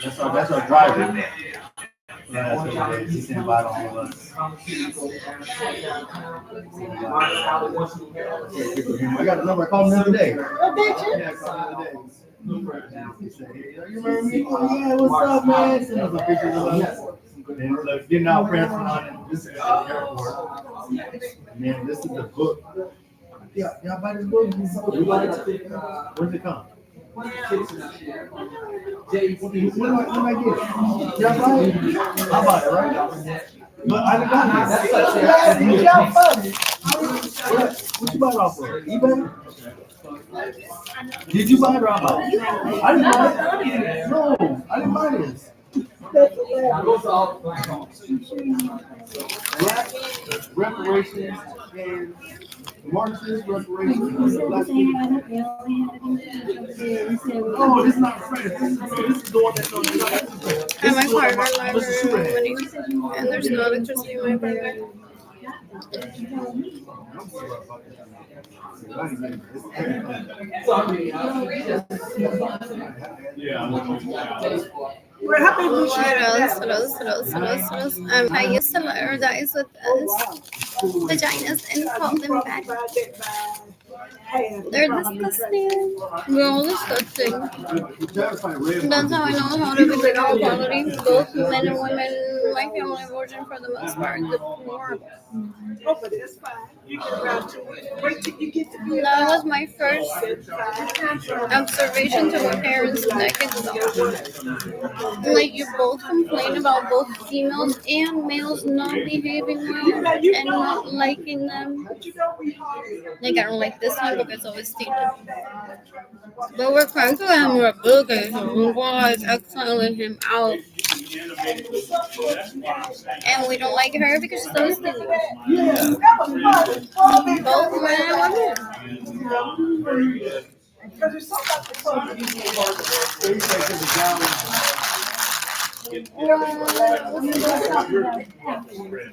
That's our driver. That's what it is. He sent by all of us. I got the number. I called him the other day. Oh, did you? Yeah, I called him the other day. He said, hey, you remember me? Oh, yeah, what's up, man? Send us a picture of us. Then we're like getting out friends on this is at the airport. Man, this is the book. Yeah, y'all buy this book? When's it come? When do I get it? Y'all buy it? I buy it right now. But I got it. What you buy it off of? eBay? Did you buy it or I buy it? I didn't buy it. No, I didn't buy this. Reparations and Marxist reparations. Oh, this is not Fred. This is the one that's on the And my car library, and there's no electricity in my apartment. What happened? What else? I used to paradise with vaginas and call them back. They're disgusting. We're all disgusting. That's how I know how to be bigger quality. Both men and women, my family virgin for the most part. Horrible. Oh, but it's fine. You get around to it. Wait till you get to be That was my first observation to my parents decades ago. Like, you both complain about both females and males not behaving well and not liking them. Like, I don't like this one because it's always stated. But we're trying to have more boogers and was exiling him out. And we don't like her because she's always stingy. Both men and women.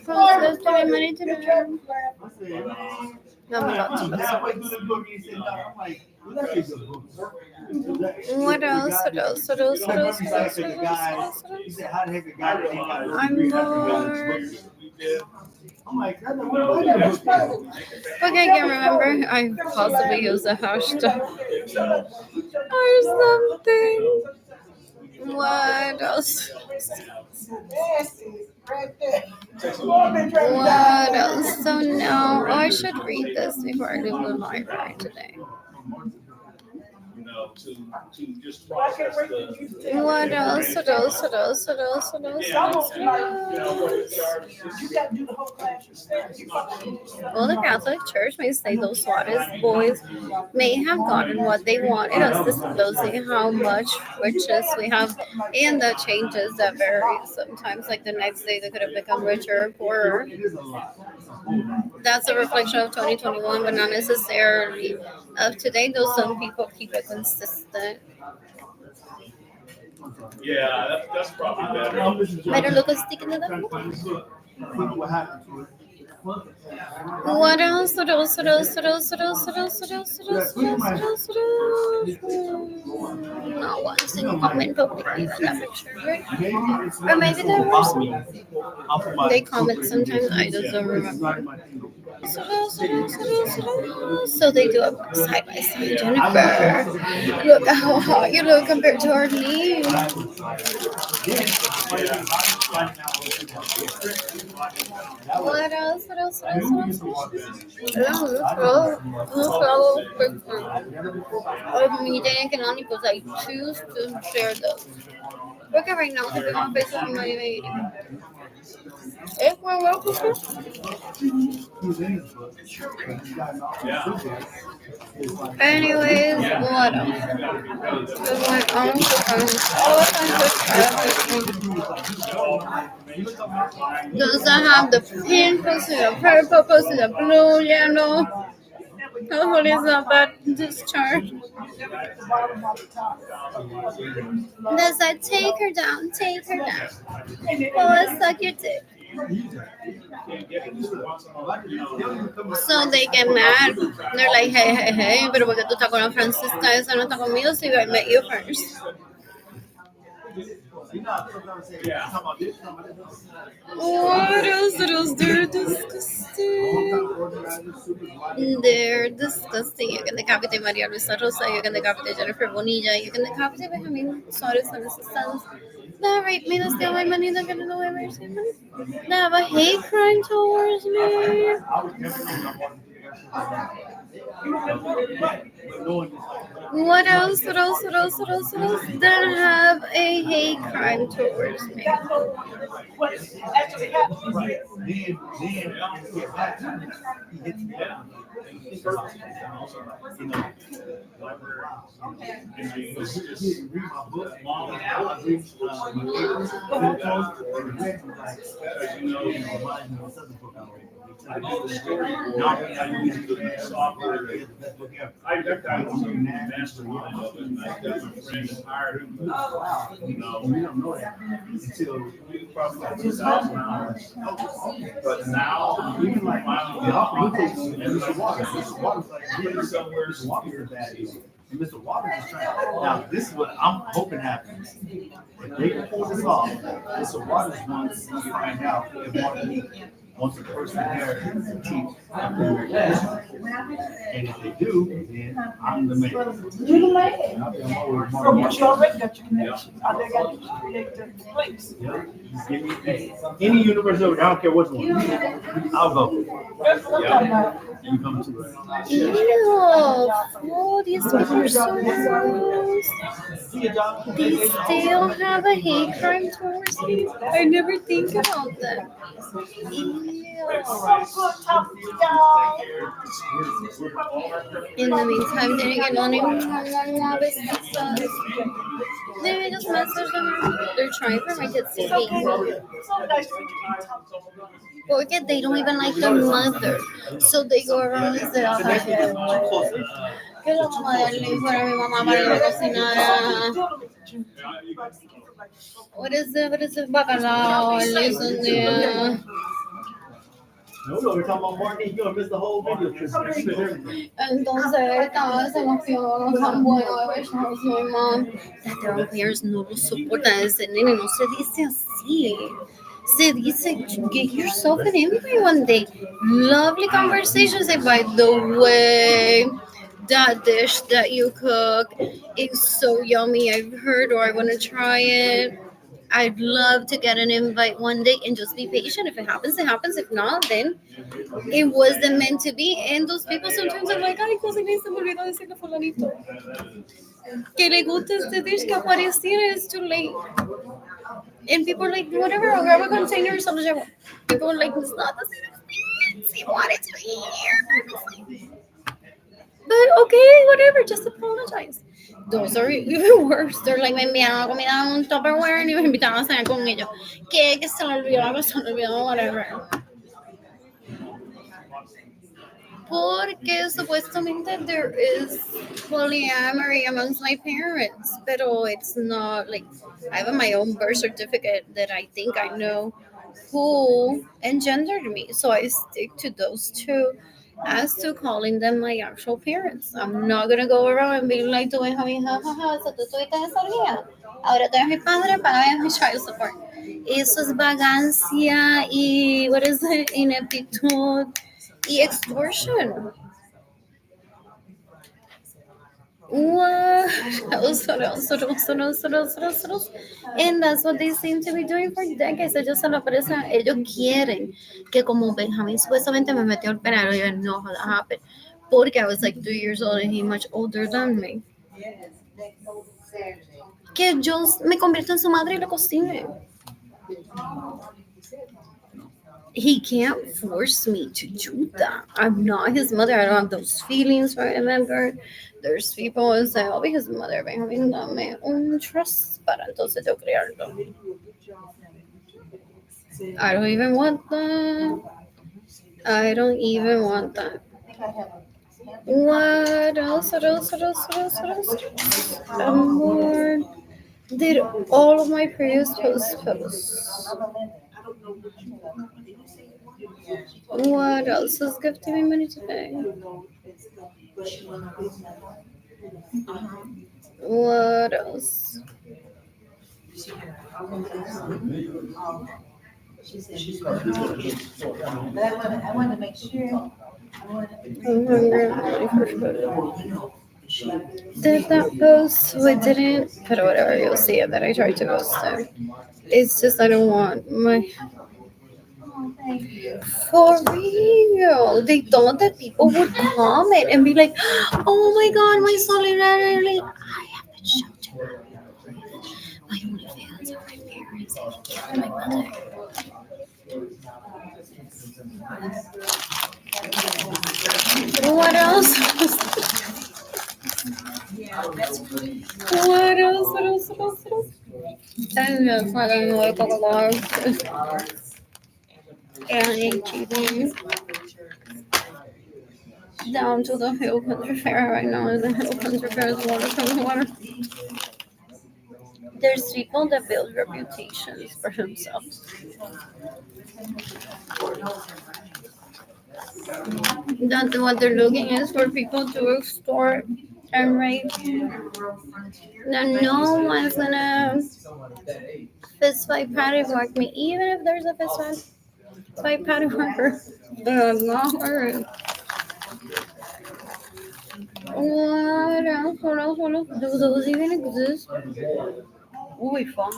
Close to my money to the no, we got to What else? I'm bored. Okay, I can't remember. I possibly use a hashtag or something. What else? What else? So no, I should read this before I leave the library today. To just process the what else? Well, the Catholic Church may say those Suarez boys may have gotten what they wanted us disclosing how much riches we have and the changes that vary. Sometimes, like the next day, they could have become richer or poorer. That's a reflection of 2021, but not necessarily of today, though some people keep it consistent. Yeah, that's probably better. Better look at sticking to them. What else? Not one single comment publicly on that picture, right? Or maybe there was. They comment sometimes, I just don't remember. So they do a side by side. Jennifer, look how hot you look compared to our knee. What else? Media Canonicals, I choose to share those. Okay, right now, they're on Facebook and my meeting. If we're welcome to. Anyways, what else? My does that have the pink pussy, the purple pussy, the blue, yellow? Hopefully it's not bad discharge. Does that take her down? Take her down. Well, let's suck your dick. So they get mad. They're like, hey, hey, hey, pero porque tú estás con la Francisca, esa no está conmigo, so I met you first. What else? What else? They're disgusting. They're disgusting. You can decapitate Maria Luisa Rosa, you can decapitate Jennifer Bonilla, you can decapitate Benjamin Suarez and his sons. That rape me, that's the only money they're gonna know ever. They have a hate crime towards me. What else? What else? What else? What else? What else? That have a hate crime towards me. What actually happened. I know the story. I use the software. I was a mastermind of it, and I got my friend and hired him. You know, we don't know that until probably like $2,000. But now, even like my own Mr. Waters like somewhere and Mr. Waters is trying. Now, this is what I'm hoping happens. If they can pull this off, Mr. Waters wants to find out if Martinique wants a person there to teach. And if they do, then I'm the man. You're the man. So you already got your connections. I think I got to create the place. Yeah, just give me any university, I don't care which one. I'll go. Yeah. You come to it. Ew, oh, these people are so gross. They still have a hate crime towards me. I never think about that. Ew. In the meantime, they're getting on they just message them. They're trying for my kids to hate porque they don't even like their mother. So they go around and say, que la mamá de él fuera mi mamá para ir a cocinar. What is it? What is it? Bacalao. No, we're talking about Martinique. You're gonna miss the whole video. Entonces estaba se emocionó tan bueno de ver shows, mi mom. That their own parents no lo soportan. Ese nene no se dice así. Se dice, get yourself an invite one day. Lovely conversations. And by the way, that dish that you cook is so yummy. I've heard, or I want to try it. I'd love to get an invite one day and just be patient. If it happens, it happens. If not, then it wasn't meant to be. And those people sometimes are like, ay, cociné, se me olvidó decirle a fulanito que le gusta este dish que apareciera, it's too late. And people are like, whatever, I'll grab a container or something. People are like, it's not the same experience. You want it to be here. But okay, whatever, just apologize. Those are even worse. They're like, me enviaron comida en un Tupperware y me invitaron a cenar con ellos. Que se me olvidó, que se me olvidó, whatever. Porque supuestamente there is polyamory amongst my parents, pero it's not like I have my own birth certificate that I think I know who engendered me, so I stick to those two. As to calling them my actual parents, I'm not gonna go around and be like, tu hija, mi hija, jaja, so tú estuviste en esa orgía. Ahora tú eres mi padre, págame mi child support. Eso es vagancia y, what is it, ineptitud y extortion. What else? And that's what they seem to be doing for decades. Ellos se lo ofrecen, ellos quieren que como Benjamin supuestamente me metió el penal, yo no, how that happened. Porque I was like 3 years old and he much older than me. Que yo me convierto en su madre y le cocine. He can't force me to do that. I'm not his mother. I don't have those feelings for him ever. There's people who say, I'll be his mother. Benjamin, dame un trust para entonces yo criarlo. I don't even want that. I don't even want that. What else? What else? What else? What else? What else? More. Did all of my previous posts. What else is gifting me money today? What else? I want to make sure. I'm hungry. I'm ready for food. Did that post? We didn't, but whatever. You'll see it that I tried to post it. It's just I don't want my. For real, they thought that people would comment and be like, "Oh my God, my solidarity!" I have been sheltered. My only fans are my parents. They killed my mother. What else? What else? What else? What else? What else? And just like I know Coca-Cola and HEB down to the Hill Country Fair right now. The Hill Country Fair is water from the water. There's people that build reputations for themselves. That's what they're looking is for people to extort and rape. Then no one's gonna fist fight Patty Work me, even if there's a fist fight Patty Worker. They're not hurt. What else? What else? What else? Do those even exist? Uy, fun.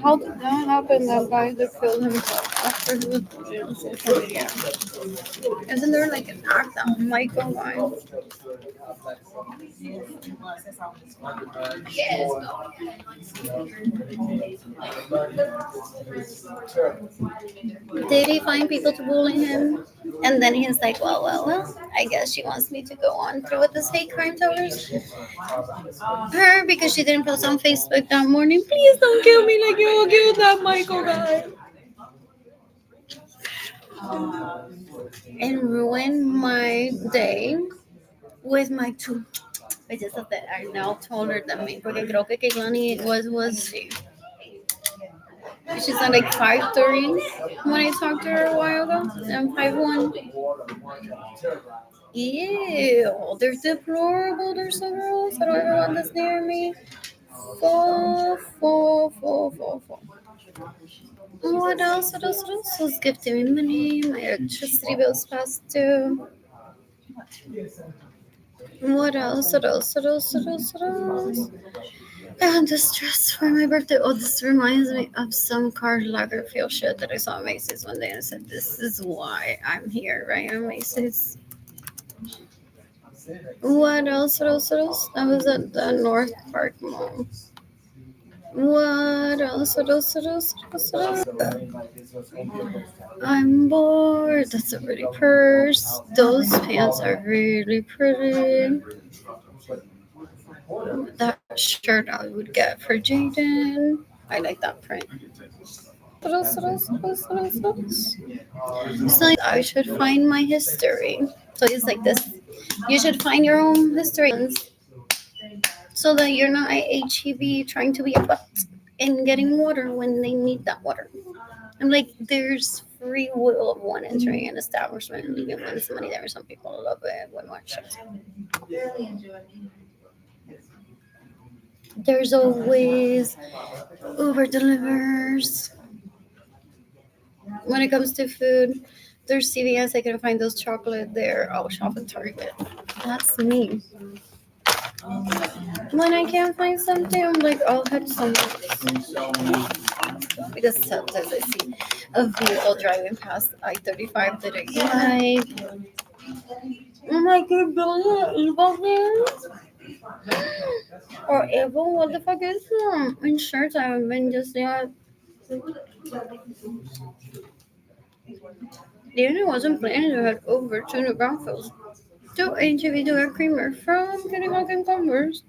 How did that happen? That guy that killed himself after he was on social media. Isn't there like an act that Michael guy? Did he find people to bully him? And then he's like, well, I guess she wants me to go on through with this hate crime towards her because she didn't post on Facebook that morning. Please don't kill me like you killed that Michael guy. And ruin my day with my two. I just said that I now taller than me porque creo que Kehlani was she. She's at like 5'3" when I talked to her a while ago. I'm 5'1". Ew, they're deplorable. They're so gross. I don't ever want this near me. Full. What else? What else? What else was gifting me money? My electricity bill's past due. What else? What else? What else? What else? What else? I'm distressed for my birthday. Oh, this reminds me of some Karl Lagerfeld shit that I saw at Macy's one day and I said, this is why I'm here, right? At Macy's. What else? What else? What else? I was at the North Park Mall. What else? What else? What else? What else? I'm bored. That's a pretty purse. Those pants are really pretty. That shirt I would get for Jaden. I like that print. What else? What else? What else? What else? What else? So I should find my history. So it's like this. You should find your own history so that you're not at HEB trying to be a butt and getting water when they need that water. I'm like, there's free will of one entering an establishment and you can win some money there. Some people love it way much. There's always Uber delivers. When it comes to food, there's CVS. I can find those chocolate there. I'll shop at Target. That's me. When I can't find something, I'm like, I'll head somewhere. Because sometimes I see a vehicle driving past I-35 that I like. I'm like, you're building an evil thing? Or evil? What the fuck is that? Insurance, I haven't been just yet. Danny wasn't planning to head over to New Braunfels to HEB to get creamer from Kitty Hawk and Converse.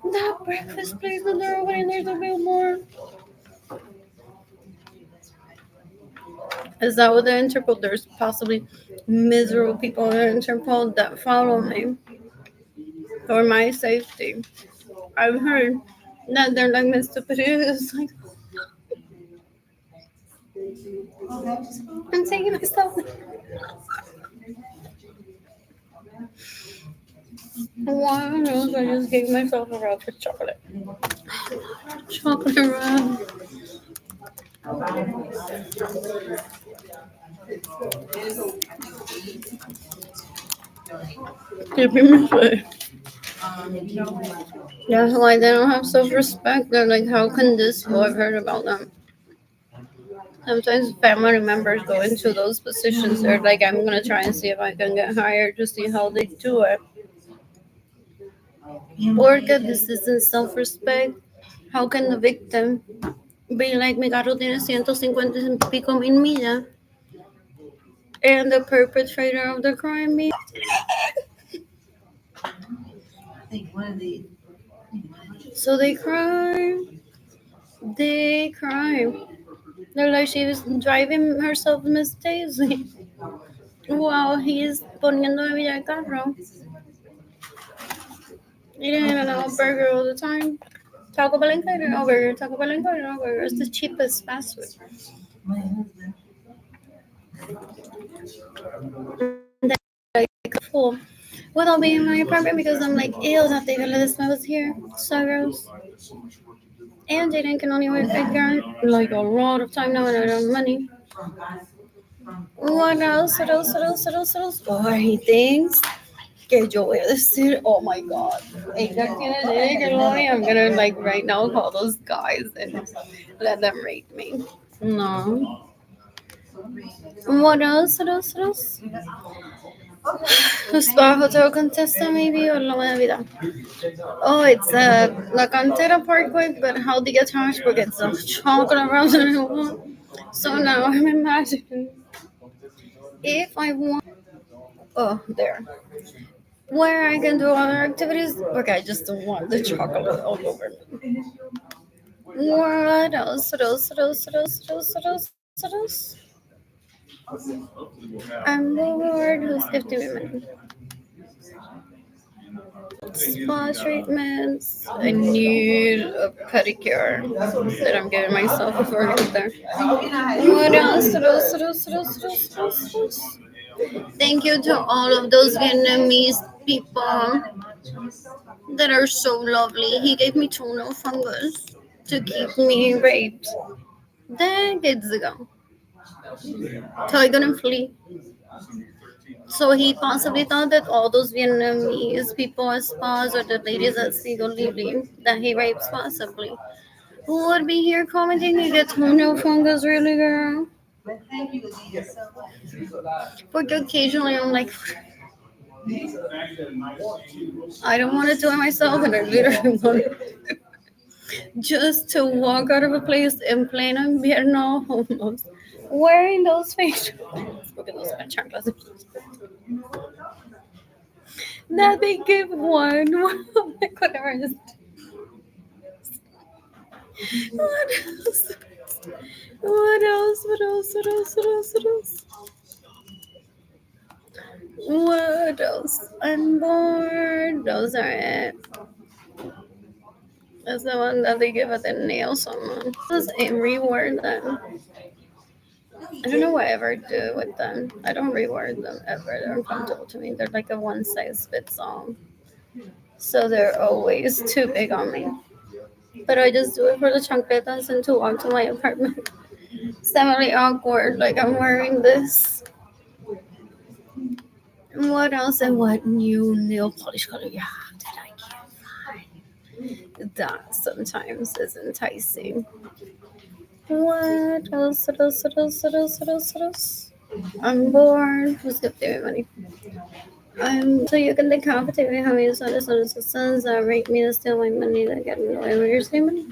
That breakfast place that they're opening, there's a billboard. Is that what the Interpol? There's possibly miserable people in Interpol that follow me for my safety. I've heard that they're like Mr. It's like I'm taking myself. Why else I just gave myself a rub for chocolate. Chocolate rub. Keeping me safe. That's why they don't have self-respect. They're like, how can this? Who I've heard about them. Sometimes family members go into those positions. They're like, I'm gonna try and see if I can get hired to see how they do it. Porque this isn't self-respect. How can the victim be like, mi carro tiene 150 y pico mil millas, and the perpetrator of the crime be? So they cry. They cry. They're like, she was driving herself Miss Daisy while he's poniendo bebida al carro. Eating a little burger all the time. Taco Bell included, no burger. Taco Bell included, no burger. It's the cheapest fast food. And then like full without being in my apartment because I'm like, ew, that they let this was here. So gross. And Jaden can only work like a lot of time now and I don't have money. What else? What else? What else? What else? What else? Oh, he thinks que yo voy a decir, oh my god, Edgar tiene derecho, I'm gonna like right now call those guys and let them rate me. No. What else? What else? What else? Spa Hotel Contesta maybe or Loma de Vida. Oh, it's La Cantera Parkway, but how do you get charged? Porque it's a chocolate around the So now I'm imagining if I want. Oh, there. Where I can do other activities. Okay, I just don't want the chocolate all over me. What else? What else? What else? What else? What else? What else? What else? I'm bored. Who's gifting me money? Spa treatments. I need a pedicure that I'm giving myself before I get there. What else? What else? What else? What else? What else? What else? What else? Thank you to all of those Vietnamese people that are so lovely. He gave me toenail fungus to keep me raped decades ago. So I couldn't flee. So he possibly thought that all those Vietnamese people at spas or the ladies at Seagull Living that he rapes possibly would be here commenting you get toenail fungus really girl. Porque occasionally I'm like I don't want to do it myself and I literally want just to walk out of a place in plain invierno almost wearing those face look at those chanclas that they give one. Oh my god, what else? What else? What else? What else? What else? What else? What else? I'm bored. Those are it. That's the one that they give at the nail salon. Does it reward them? I don't know what I ever do with them. I don't reward them ever. They're uncomfortable to me. They're like a one size fits all. So they're always too big on me. But I just do it for the chancletas and to walk to my apartment. It's definitely awkward. Like I'm wearing this. What else and what new nail polish color you have that I can't find? That sometimes is enticing. What else? What else? What else? What else? What else? What else? I'm bored. Who's giving me money? So you can decapitate me how many sons rate me to steal my money to get me away your same money.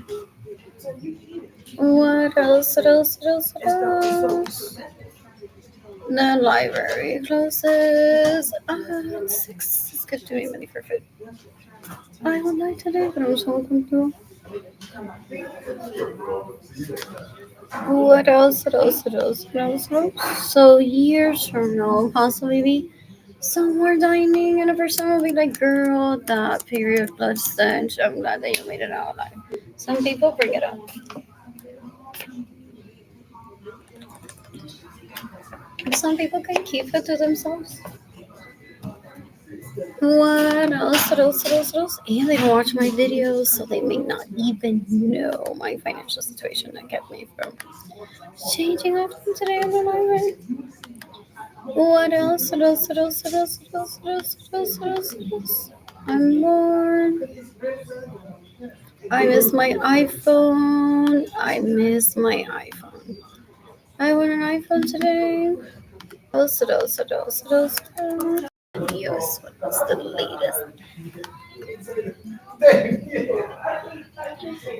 What else? What else? What else? What else? The library closes at 6. It's giving me money for food. I would like to do, but I'm so uncomfortable. What else? What else? What else? What else? What else? So years from now, possibly somewhere dining, and a person will be like, "Girl, that period blood stench. I'm glad that you made it out alive." Some people bring it up. Some people can keep it to themselves. What else? What else? What else? What else? And they don't watch my videos, so they may not even know my financial situation that kept me from changing up from today on the line. What else? What else? What else? What else? What else? What else? What else? What else? What else? I'm bored. I miss my iPhone. I miss my iPhone. I want an iPhone today. What else? What else? What else? What else? News. What's the latest?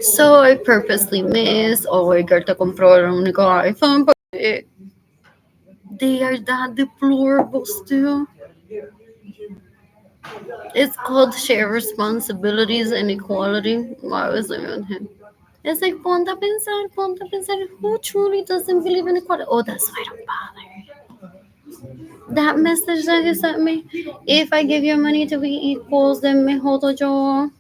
So I purposely miss. Oh, Gerta compró el único iPhone, but they are that deplorable still. It's called share responsibilities and equality. Why was I on him? It's like ponte a pensar. Who truly doesn't believe in equality? Oh, that's why I don't bother. That message that he sent me. If I give you money to be equals, then me jodo yo.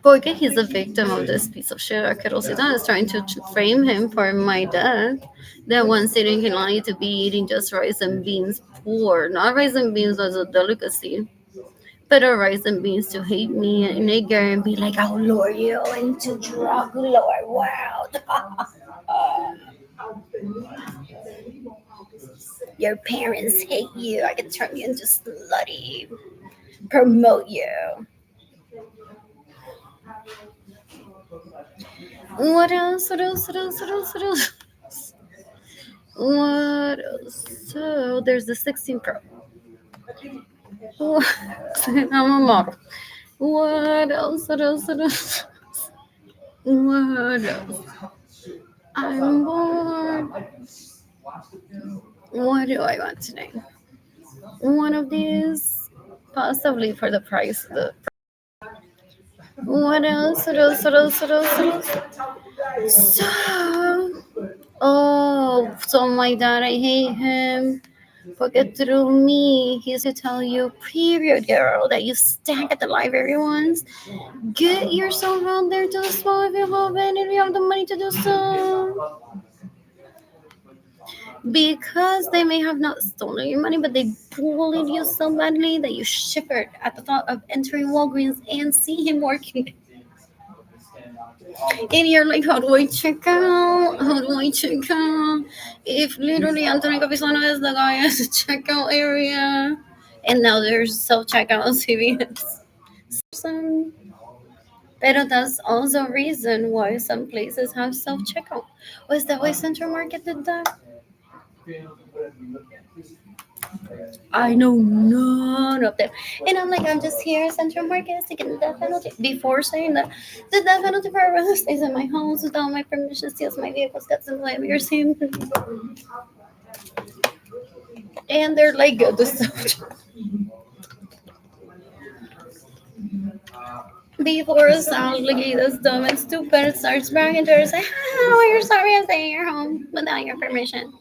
Porque he's a victim of this piece of shit. Arquerosita is trying to frame him for my death. That one sitting can only to be eating just rice and beans poor. Not rice and beans as a delicacy. But a rice and beans to hate me and nigger and be like, I'll lure you into drug lord world. Your parents hate you. I can turn you into slutty. Promote you. What else? What else? What else? What else? What else? What else? So there's the 16 Pro. I'm a model. What else? What else? What else? What else? I'm bored. What do I want today? One of these, possibly for the price. What else? What else? What else? What else? What else? So, oh, so my dad, I hate him. Forget through me. He used to tell you, period, girl, that you stank at the library once. Get yourself out there to the small if you have it, if you have the money to do so. Because they may have not stolen your money, but they bullied you so badly that you shivered at the thought of entering Walgreens and see him working. And you're like, how do I check out? How do I check out? If literally Anthony Capisano is the guy at the checkout area. And now there's self checkout on CVS. But that's also a reason why some places have self checkout. Was that why Central Market did that? I know none of them. And I'm like, I'm just here at Central Market to get the death penalty. Before saying that the death penalty for arrest stays in my house without my permission, steals my vehicles, gets in the way of your same. And they're like, good to stuff. Before sounds like this dumb and stupid starts bragging to her, say, oh, you're sorry I'm staying in your home without your permission.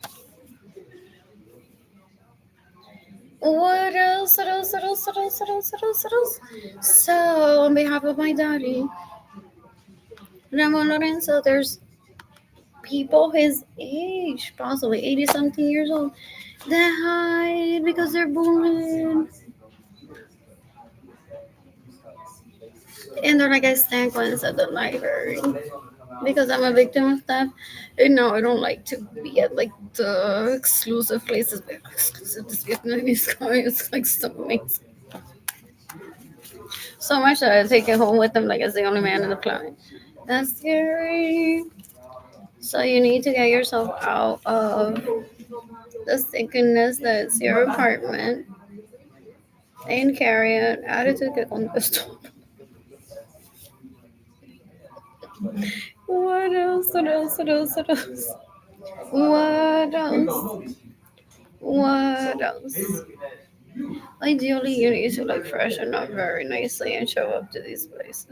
What else? What else? What else? What else? What else? What else? What else? So, on behalf of my daddy, Ramon Lorenzo, there's people his age, possibly 80 something years old, that hide because they're bullied. And they're like, I stank once at the library because I'm a victim of that. And no, I don't like to be at like the exclusive places. But exclusive, this Vietnamese guy is like so amazing. So much that I take it home with them like as the only man in the planet. That's scary. So you need to get yourself out of the sickness that's your apartment and carry an attitude que contesto. What else? What else? What else? What else? What else? What else? Ideally, you need to like freshen up very nicely and show up to these places.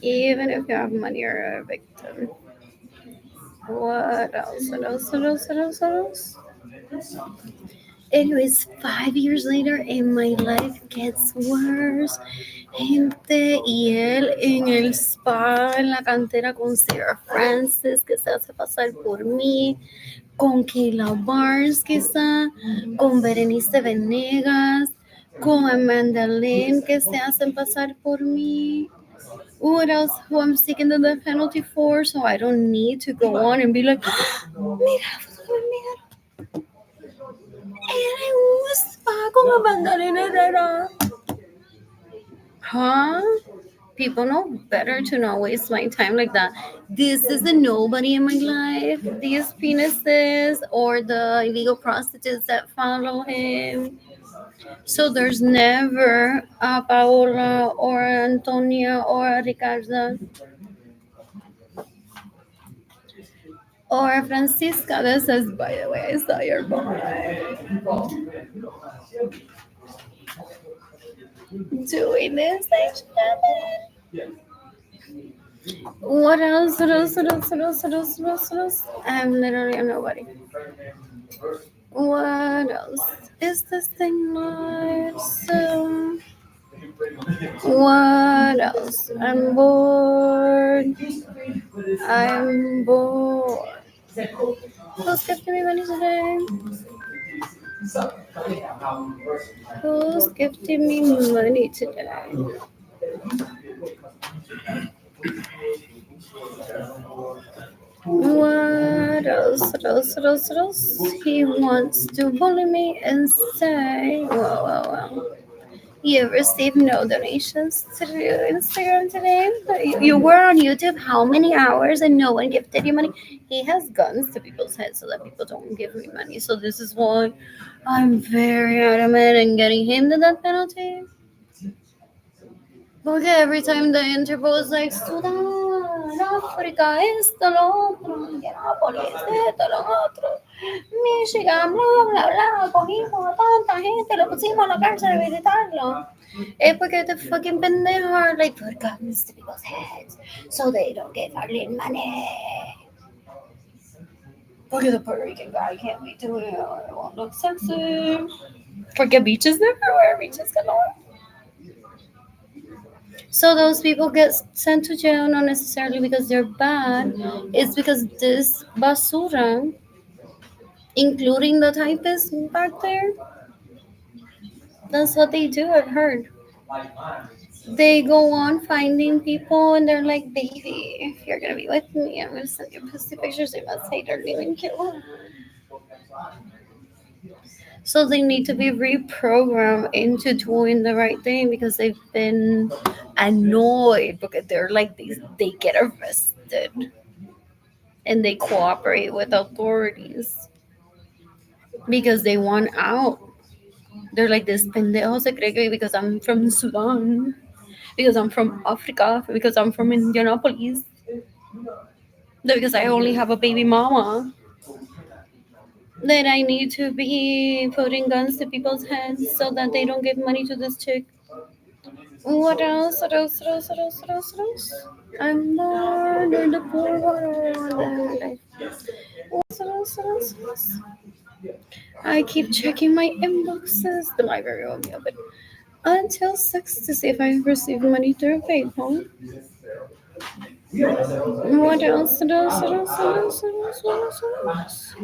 Even if you have money or a victim. What else? What else? What else? What else? What else? Anyways, 5 years later, and my life gets worse. Gente, y él en el spa, en la cantera con Sarah Francis, que se hace pasar por mí, con Kayla Barnes, quizá, con Berenice Venegas, con Amanda Lynn, que se hacen pasar por mí. What else? Who I'm seeking the death penalty for, so I don't need to go on and be like, mira, era en un spa con Amanda Lynn Herrera. Huh? People know better to not waste my time like that. This is the nobody in my life. These penises or the illegal prostitutes that follow him. So there's never a Paola or Antonia or a Ricardo or a Francisca that says, by the way, I saw your boy doing this. What else? What else? What else? What else? What else? What else? What else? I'm literally a nobody. What else? Is this thing live? So, what else? I'm bored. I'm bored. Who's gifting me money today? Who's gifting me money today? What else? What else? What else? What else? He wants to bully me and say, well. You received no donations through Instagram today. You were on YouTube how many hours and no one gifted you money? He has guns to people's heads so that people don't give me money. So this is why I'm very adamant in getting him the death penalty. Porque every time the Interpol is like, Sudán, África, esto, lo otro, Indianápolis, esto, lo otro, Michigan, bla, bla, bla, cogimos a tanta gente, lo pusimos a la cárcel a visitarlo. Es porque the fucking pendejo are like, put guns to people's heads so they don't get fucking money. Porque the Puerto Rican guy can't be doing it or it won't look sexy. Porque beaches everywhere, beaches galore. So those people get sent to jail not necessarily because they're bad. It's because this basura, including the typists back there, that's what they do. I've heard. They go on finding people and they're like, baby, if you're gonna be with me, I'm gonna send you pussy pictures. They must say they're leaving kill. So they need to be reprogrammed into doing the right thing because they've been annoyed because they're like these, they get arrested and they cooperate with authorities because they want out. They're like this pendejo se cree que because I'm from Sudan, because I'm from Africa, because I'm from Indianapolis, because I only have a baby mama, that I need to be putting guns to people's heads so that they don't give money to this chick. What else? What else? What else? What else? What else? What else? I'm bored in the poor world. What else? What else? What else? I keep checking my inboxes. The library will be open until 6 to see if I received money through PayPal. What else? What else? What else? What else? What else? What else? What else?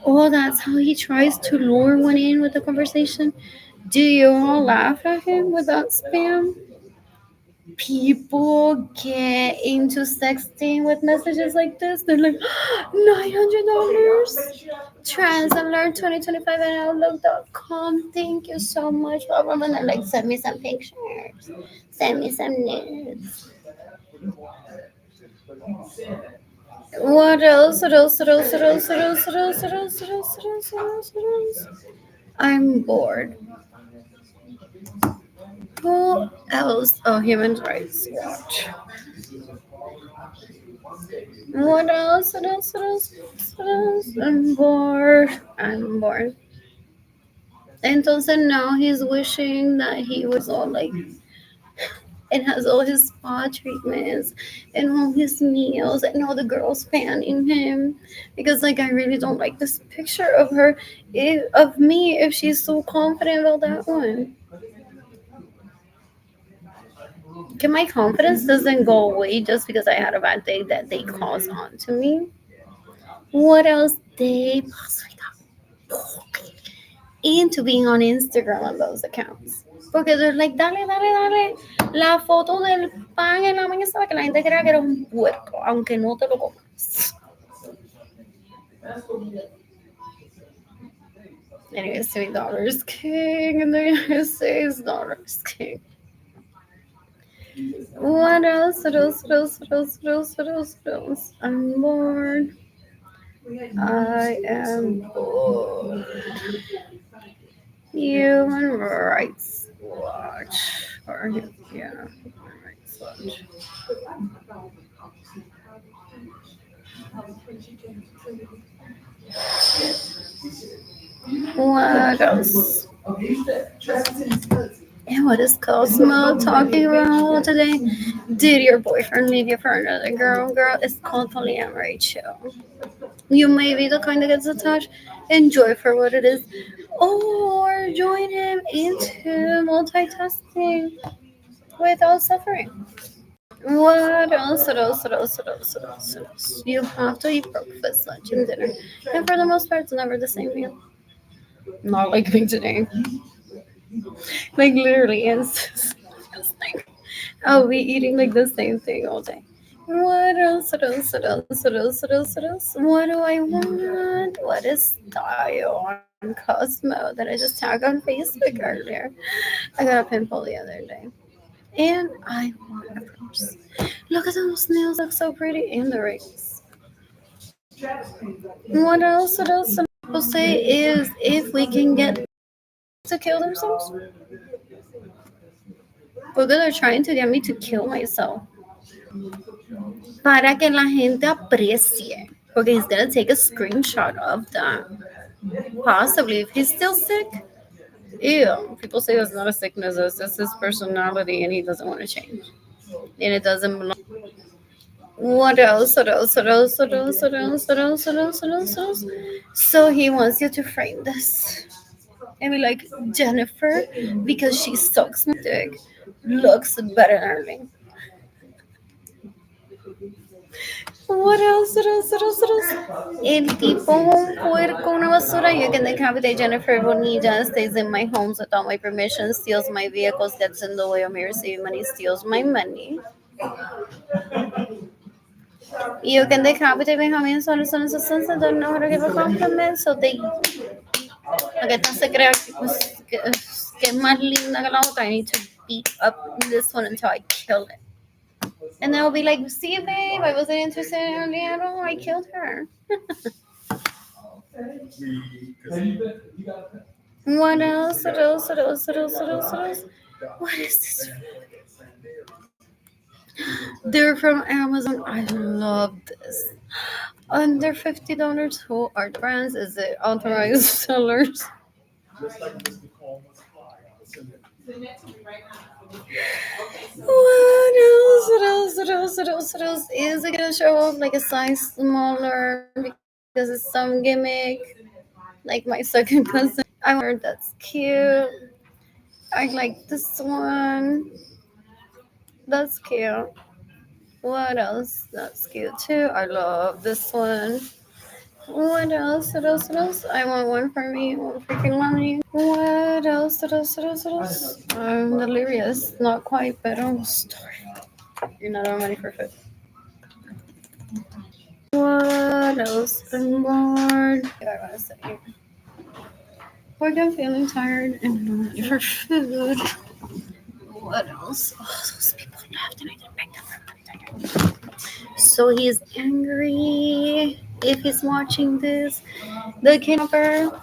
Oh, that's how he tries to lure one in with the conversation. Do you all laugh at him with that spam? People get into sexting with messages like this. They're like, $900. Transalert 2025 at outlook.com. Thank you so much, Robert. And like, send me some pictures. Send me some nudes. What else? What else? What else? What else? What else? What else? What else? What else? What else? What else? What else? I'm bored. Who else? Oh, Human Rights Watch. What else? What else? What else? What else? I'm bored. I'm bored. Entonces now he's wishing that he was all like and has all his spa treatments and all his meals and all the girls fanning him because like I really don't like this picture of her of me if she's so confident about that one. Okay, my confidence doesn't go away just because I had a bad day that they cause on to me. What else they possibly got into being on Instagram on those accounts? Porque they're like, dale, dale, dale, la foto del pan en la mañana para que la gente crea que eres un puerco, aunque no te lo comas. Anyways, $20 is king in the United States, dollar is king. What else? What else? What else? What else? What else? What else? What else? I'm bored. I am bored. Human Rights Watch. Or, yeah, Human Rights Watch. What else? And what is Cosmo talking about today? Did your boyfriend leave you for another girl? Girl, it's called polyamory. Chill. You may be the kind that gets attached. Enjoy for what it is. Or join him into multitasking without suffering. What else? What else? What else? What else? What else? What else? You have to eat breakfast, lunch, and dinner. And for the most part, it's never the same meal. Not like me today. Like literally, it's like I'll be eating like the same thing all day. What else? What else? What else? What else? What else? What else? What do I want? What is style on Cosmo that I just tagged on Facebook earlier? I got a pimple the other day. And I want a purse. Look at those nails, look so pretty. And the rings. What else? What else? Some people say is if we can get to kill themselves. Porque they're trying to get me to kill myself. Para que la gente aprecie. Porque he's gonna take a screenshot of that. Possibly if he's still sick. Ew. People say that's not a sickness, it's just his personality and he doesn't want to change. And it doesn't belong. What else? What else? What else? What else? What else? What else? What else? What else? What else? So he wants you to frame this. And be like, Jennifer, because she sucks my dick, looks better than me. What else? What else? What else? What else? El tipo un puerco, una basura. You can decapitate Jennifer Bonilla, stays in my homes without my permission, steals my vehicles, gets in the way of me receiving money, steals my money. You can decapitate Benjamin Solution Assistance and don't know how to give a compliment, so they. Like, esta se crea que es más linda que la otra. I need to beat up this one until I kill it. And they'll be like, see, babe, I wasn't interested in her dinero. I killed her. What else? What else? What else? What else? What else? What else? What is this? They're from Amazon. I love this. Under $50. Who are the brands? Is it authorized sellers? What else? What else? What else? What else? What else? Is it gonna show up like a size smaller because it's some gimmick? Like my second cousin. I heard that's cute. I like this one. That's cute. What else? That's cute too. I love this one. What else? What else? What else? I want one for me. One freaking money. What else? What else? What else? What else? I'm delirious. Not quite, but I'm starving. You're not on money for food. What else? I'm bored. I want to say. Like I'm feeling tired and I'm ready for food. What else? Oh, those people left and I didn't pick them up. So he's angry if he's watching this. The kidnapper,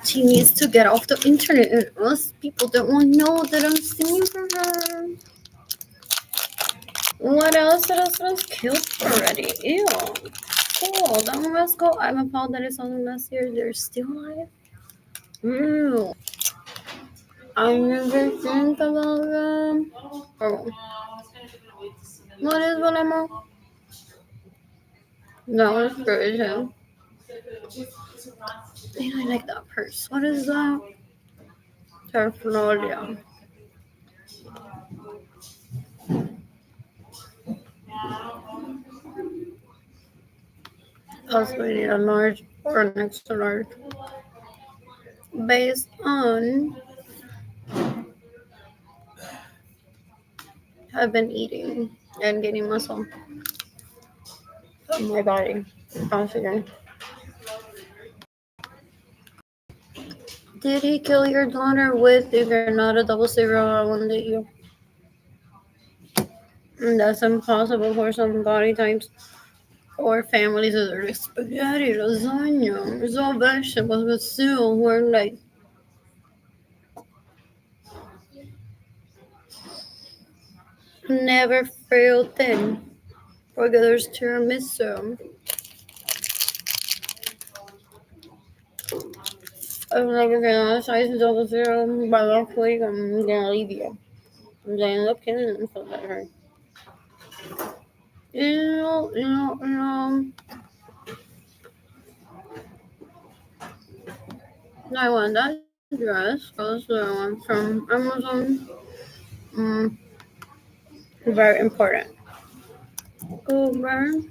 she needs to get off the internet and us people don't want to know that I'm singing for her. What else? What else? What else? Killed already. Ew. Cool. That one must go. I'm appalled that it's only last year. They're still alive. Ew. I never think about them. Oh, what is Valamo? No, it's Persian. I like that purse. What is that? Terfloria. Also, we need a large or an extra large. Based on I've been eating and getting muscle in my body. Confident. Did he kill your daughter with if you're not a 00? I won't date you. That's impossible for some body types or families that are like spaghetti, lasagna. It's all vegetables, but still, we're like never feel thin. Porque there's tiramisu. I was like, okay, I size 00, but luckily I'm gonna leave you. I'm saying, look, killing them so that hurt. I want that dress. Also, I want from Amazon. Mm, very important. Uber.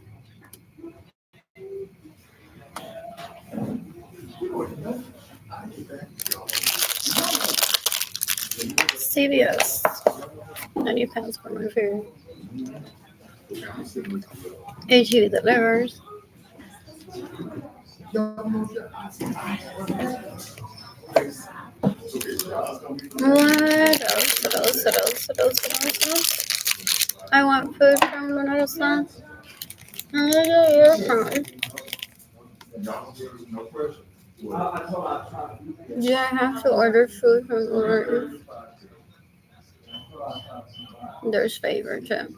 CVS. 90 pounds for my food. HEB delivers. What else? I want food from Lunarsan. Do I have to order food from Lunarsan? There's favor too.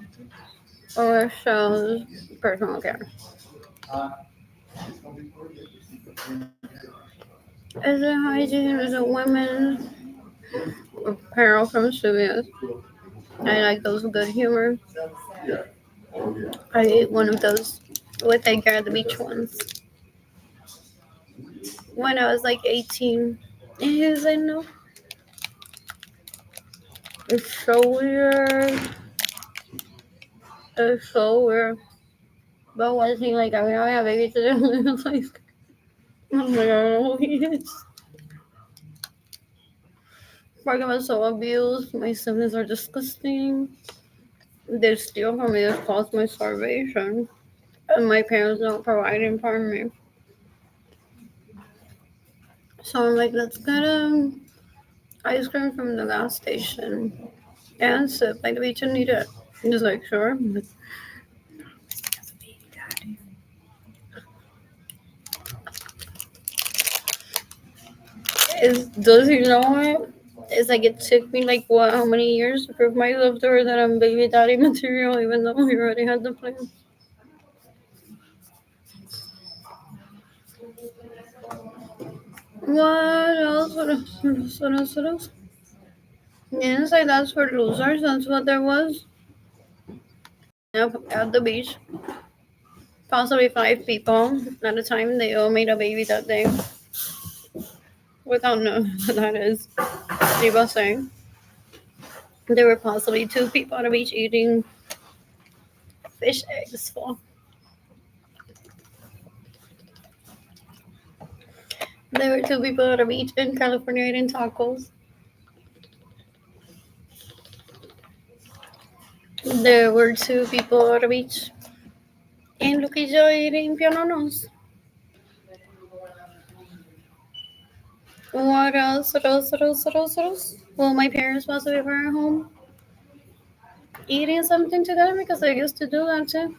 Or shows personal care. Is it hygiene? Is it women's apparel from Studios? I like those good humor. I ate one of those with Edgar at the beach ones when I was like 18. And he was like, no. It's so weird. It's so weird. But was he like, I mean, I have baby today. I was like, oh my god, he is. Like I was so abused. My siblings are disgusting. They steal from me. This caused my starvation. And my parents don't provide for me. So I'm like, let's get ice cream from the gas station and sip like the beach and eat it. I'm just like, sure. Does he know it? It's like it took me like what, how many years to prove myself to her that I'm baby daddy material, even though we already had the plan. What else? What else? Yes, like that's for losers. That's what there was. Yep, at the beach. Possibly 5 people at a time. They all made a baby that day. Without knowing what that is. She was saying. There were possibly 2 people on the beach eating fish eggs full. There were 2 people on the beach in California eating tacos. There were 2 people on the beach in Luquillo eating piononos. What else? Well, my parents possibly were at home eating something together because they used to do that too.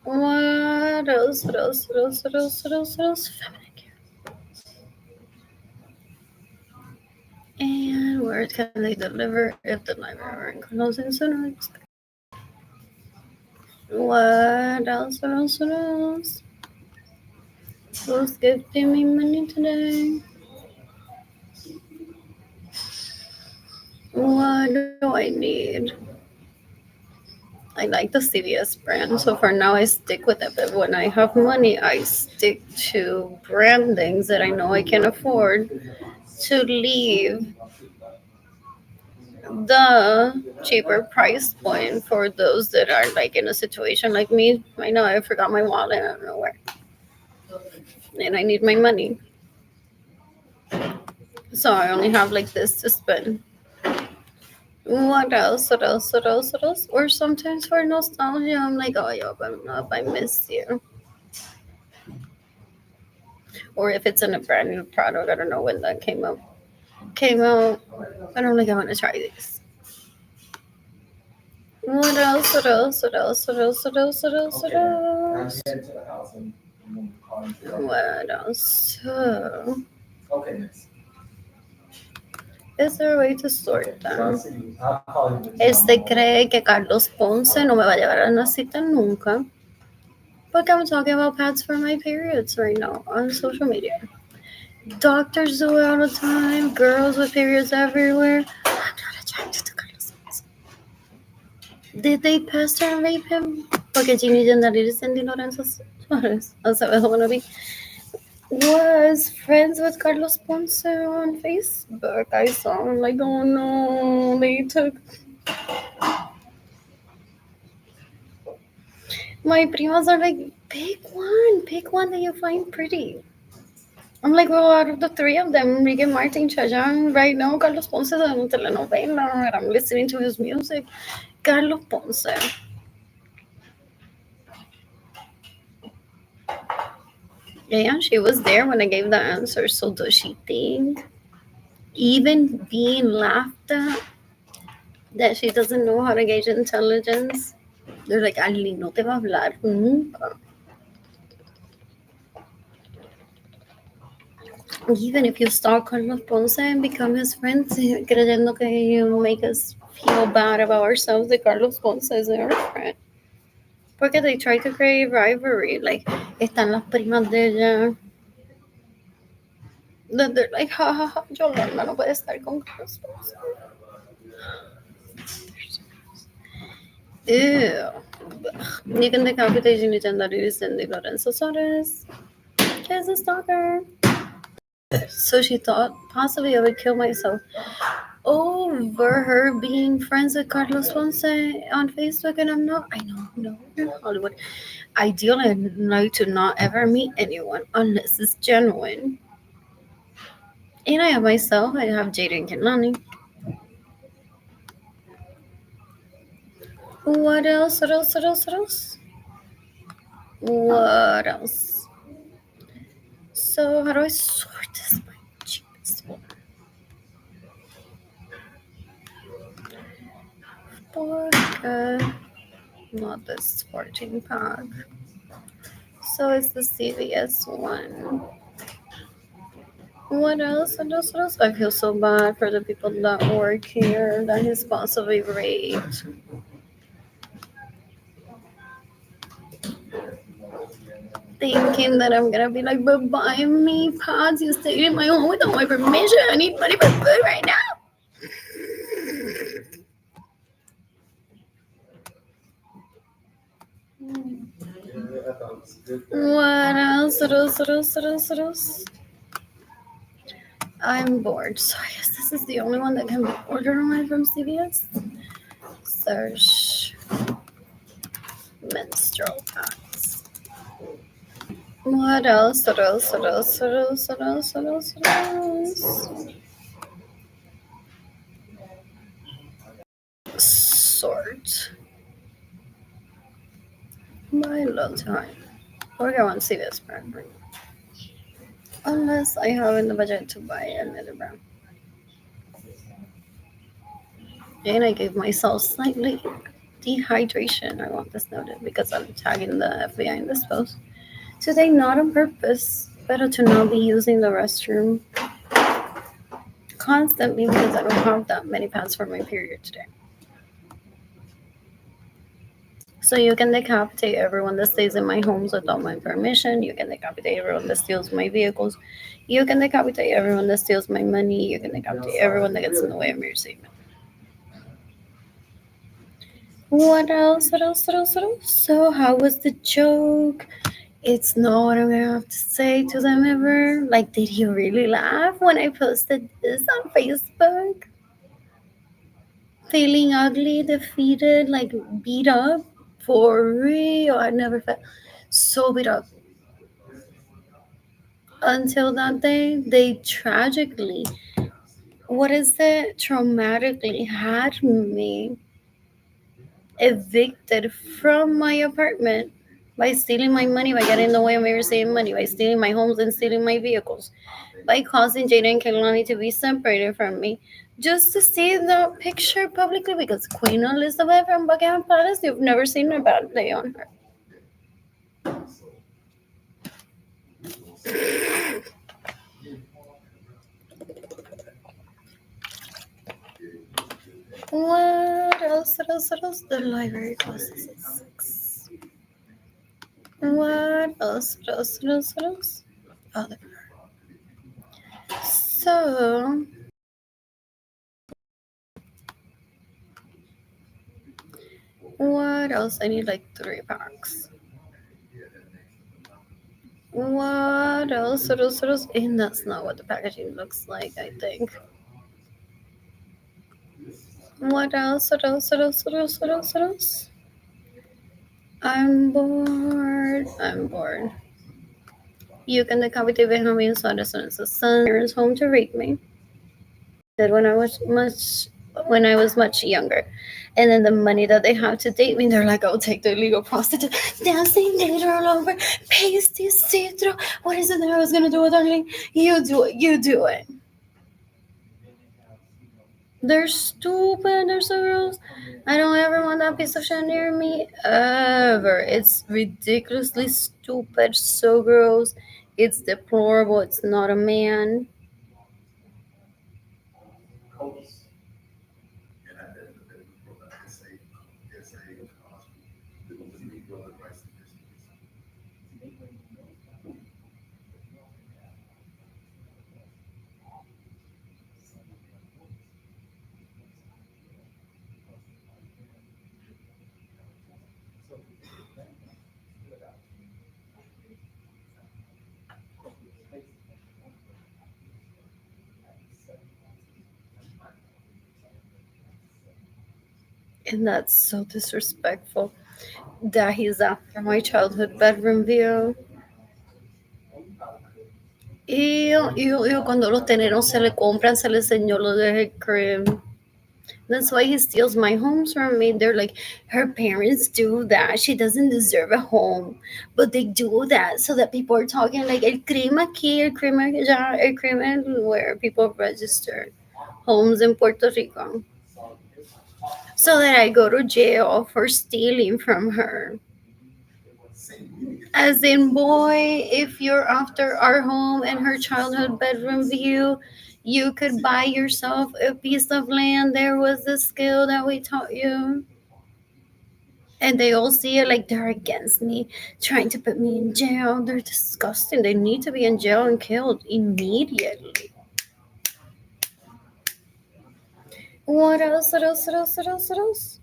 What else? Feminine care. And where can they deliver if the library closing sooner? What else? Who's gifting me money today? What do I need? I like the CVS brand, so for now I stick with it. But when I have money, I stick to brandings that I know I can afford to leave the cheaper price point for those that are like in a situation like me. I know I forgot my wallet, I don't know where, and I need my money. So I only have like this to spend. What else? What else? What else? What else? Or sometimes for nostalgia, I'm like, oh, yo, I miss you. Or if it's in a brand new product, I don't know when that came out. Came out. I don't think I want to try this. What else? What else? What else? What else? What else? What else? What else? What else? Okay. Is there a way to sort them? Cree que Carlos Ponce no me va a llevar a una cita nunca. But I'm talking about pads for my periods right now on social media. Doctors do it all the time. Girls with periods everywhere. I'm not attracted to Carlos Ponce. Did they pester and rape him? Porque Ginny Gennadiris and Di Lorenzo Suarez, Acevedo wannabe, was friends with Carlos Ponce on Facebook. I saw him like, oh no, they took. My primas are like, pick one that you find pretty. I'm like, well, out of the three of them, Enrique Martin, Chayanne, right now, Carlos Ponce is on a telenovela, and I'm listening to his music. Carlos Ponce. Yeah, she was there when I gave the answer. So does she think, even being laughed at, that she doesn't know how to gauge intelligence? They're like, Ali, no te va a hablar nunca. Even if you stalk Carlos Ponce and become his friend, creyendo que you make us feel bad about ourselves, that Carlos Ponce is our friend. Porque they try to create rivalry. Like, están las primas de ella. They're like, ha ha ha, Yolanda no puede estar con Carlos Ponce. Ew. You can decapitate Ginny Gennadiris and Di Lorenzo Suarez. She's a stalker. So she thought possibly I would kill myself over her being friends with Carlos Ponce on Facebook, and I'm not. I know, no, in Hollywood. Ideally, I'd like to not ever meet anyone unless it's genuine. And I have myself, I have Jaden Kenlani. What else? What else? What else? What else? What else? So, how do I sort this? My cheapest one. Not this 14 pack. So it's the CVS one. What else? What else? What else? I feel so bad for the people that work here that he's possibly raped. Thinking that I'm gonna be like, but buy me pods. You stayed in my home without my permission. I need money for food right now. What else? What else? What else? What else? What else? I'm bored, so I guess this is the only one that can be ordered online from CVS. Search menstrual pads. What else? What else? What else? What else? What else? What else? What else? Sort by low time. Or I want CVS brand. Unless I have in the budget to buy another brand. And I gave myself slightly dehydration. I want this noted because I'm tagging the FBI in this post. Today, not on purpose, better to not be using the restroom constantly because I don't have that many pads for my period today. So So you can decapitate everyone that stays in my homes without my permission. You can decapitate everyone that steals my vehicles. You can decapitate everyone that steals my money. You can decapitate everyone that gets in the way of your statement. What else? What else? What else? What else? So how was the joke? It's not what I'm gonna have to say to them ever. Like, did he really laugh when I posted this on Facebook? Feeling ugly, defeated, like beat up for real. I never felt so beat up until that day. They tragically, what is it? Traumatically had me evicted from my apartment by stealing my money, by getting in the way of me receiving money, by stealing my homes and stealing my vehicles, by causing Jada and Kehlani to be separated from me, just to see the picture publicly because Queen Elizabeth from Buckingham Palace, you've never seen a bad day on her. What else? What else? What else? The library closes at 6. What else? What else? What else? What else? Oh, the so what else? I need like 3 packs. What else? What else? What else? And that's not what the packaging looks like, I think. What else? What else? What else? What else? What else? What else? I'm bored. I'm bored. You can decapitate Benjamin as soon as the sun returns home to rape me. Did when I was much younger. And then the money that they have to date me, they're like, "I'll take the illegal prostitute, dancing glitter all over, pasty, see-through. What is it that I was gonna do with darling? You do it. You do it." They're stupid. They're so gross. I don't ever want that piece of shit near me ever. It's ridiculously stupid. So gross. It's deplorable. It's not a man. And that's so disrespectful that he's after my childhood bedroom view. Y cuando los teneros se le compran, se le enseñó lo de crib. That's why he steals my homes from me. They're like, her parents do that. She doesn't deserve a home. But they do that so that people are talking like, el crimen aquí, el crimen allá, el crimen where people register homes in Puerto Rico. So that I go to jail for stealing from her. As in, boy, if you're after our home and her childhood bedroom view, you could buy yourself a piece of land. There was the skill that we taught you. And they all see it like they're against me, trying to put me in jail. They're disgusting. They need to be in jail and killed immediately. What else? What else? What else? What else? What else?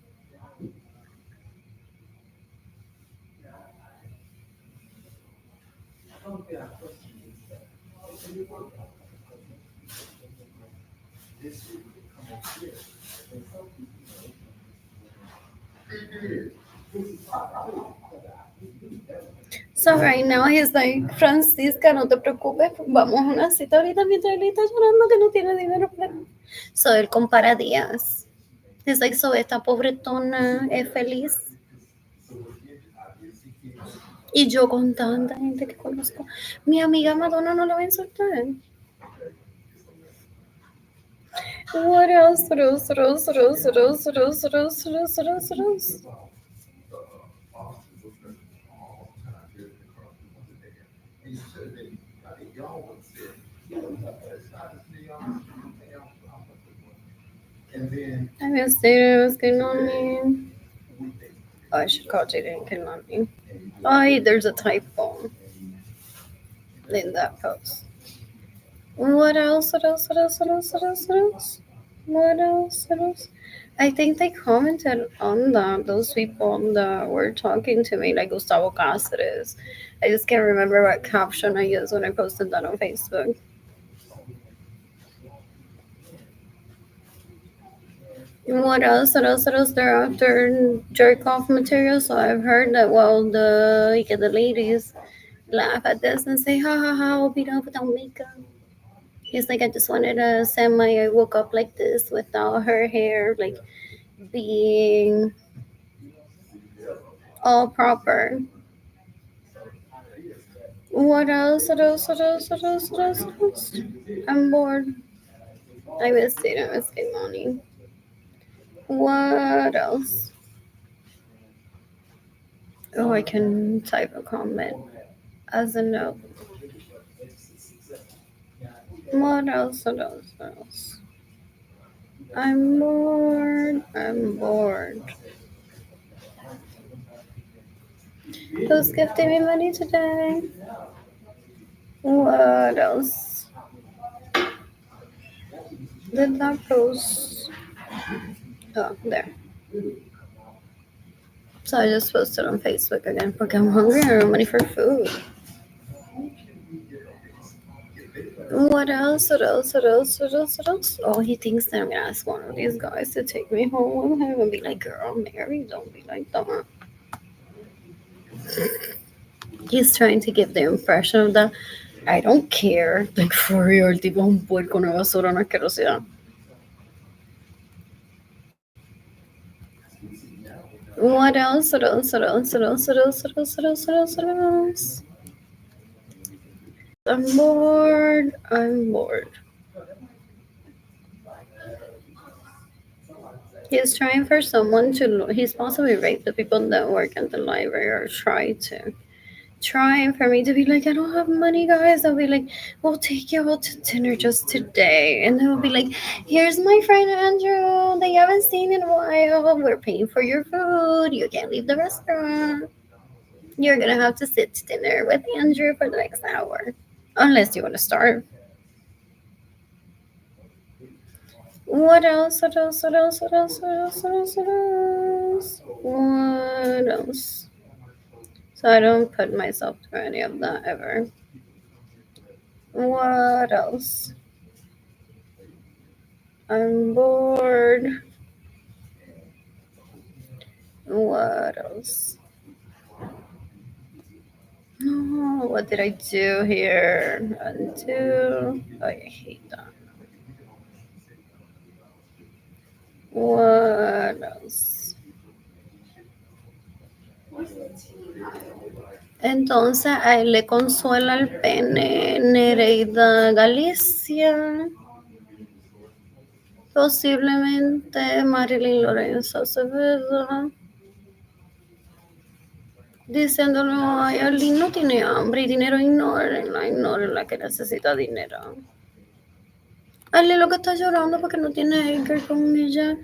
So right now he's like, Francisca, no te preocupes, vamos a una cita ahorita mientras él está llorando que no tiene dinero para... So él compara días. He's like, so esta pobretona es feliz. Y yo con tanta gente que conozco, mi amiga Madonna no la va a insultar. What else? What else? What else? What else? What else? What else? What else? What else? What else? What else? I missed it. What's going on, man? Oh, I should call Jaden and Kimani. Oh, there's a typo in that post. What else? What else? What else? What else? What else? What else? What else? What else? I think they commented on that. Those people that were talking to me, like Gustavo Cáceres. I just can't remember what caption I used when I posted that on Facebook. What else? What else? What else? They're after jerk off material. So I've heard that. Well, the ladies laugh at this and say, "Ha ha ha! I'll be done without makeup." He's like, I just wanted to semi. I woke up like this without her hair, like being all proper. What else? What else? What else? What else? What else? What else? I'm bored. I miss it. I miss money. What else? Oh, I can type a comment as a note. What else? What else? What else? I'm bored. I'm bored. Who's gifting me money today? What else? Did that post? Oh, there. So I just posted on Facebook again because I'm hungry and I have money for food. What else? What else? What else? What else? What else? Oh, he thinks that I'm gonna ask one of these guys to take me home with him and be like, "Girl, Mary, don't be like that." He's trying to give the impression of that I don't care. Like, for real, el tipo es un puerco, una basura, una asquerosidad. What else? What else? What else? What else? What else? What else? What else? What else? What else? I'm bored. I'm bored. He's trying for someone to. He's possibly right. The people that work at the library are trying for me to be like, I don't have money, guys. I'll be like, we'll take you out to dinner just today. And they'll be like, here's my friend Andrew that you haven't seen in a while. We're paying for your food. You can't leave the restaurant. You're going to have to sit to dinner with Andrew for the next hour. Unless you want to starve. What else? What else? What else? What else? What else? What else? What else? What else? So I don't put myself through any of that ever. What else? I'm bored. What else? Oh, what did I do here? Undo. Oh, I hate that. What else? Entonces a él le consuela el pene Nereida Galicia. Posiblemente Marilyn Lorenzo Acevedo. Diciéndole, ay, Arlene no tiene hambre y dinero, ignórenla que necesita dinero. Arlene lo que está llorando porque no tiene Edgar con ella.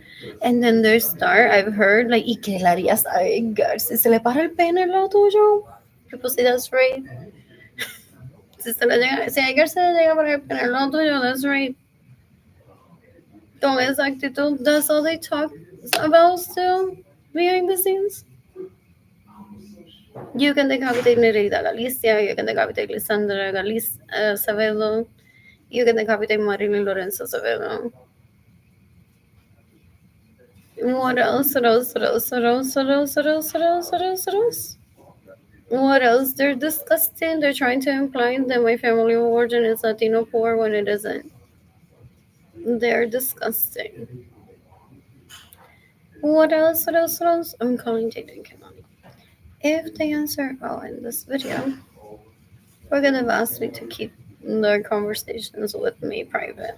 And then they start, I've heard, like, ¿y qué le harías a Edgar? Si se le para el pene al lado tuyo. People say that's right. Si Edgar se le llega a parar el pene al lado tuyo, that's right. Con esa actitud, that's all they talk about still behind the scenes. You can decapitate Nereida Galicia, you can decapitate Lisandra Acevedo, you can decapitate Marilyn Lorenzo Acevedo. What else? What else? What else? What else? What else? What else? What else? What else? What else? What else? They're disgusting. They're trying to imply that my family of origin is Latino poor when it isn't. They're disgusting. What else? What else? What else? I'm calling Jaden Kimani. If they answer in this video, we're gonna ask me to keep their conversations with me private.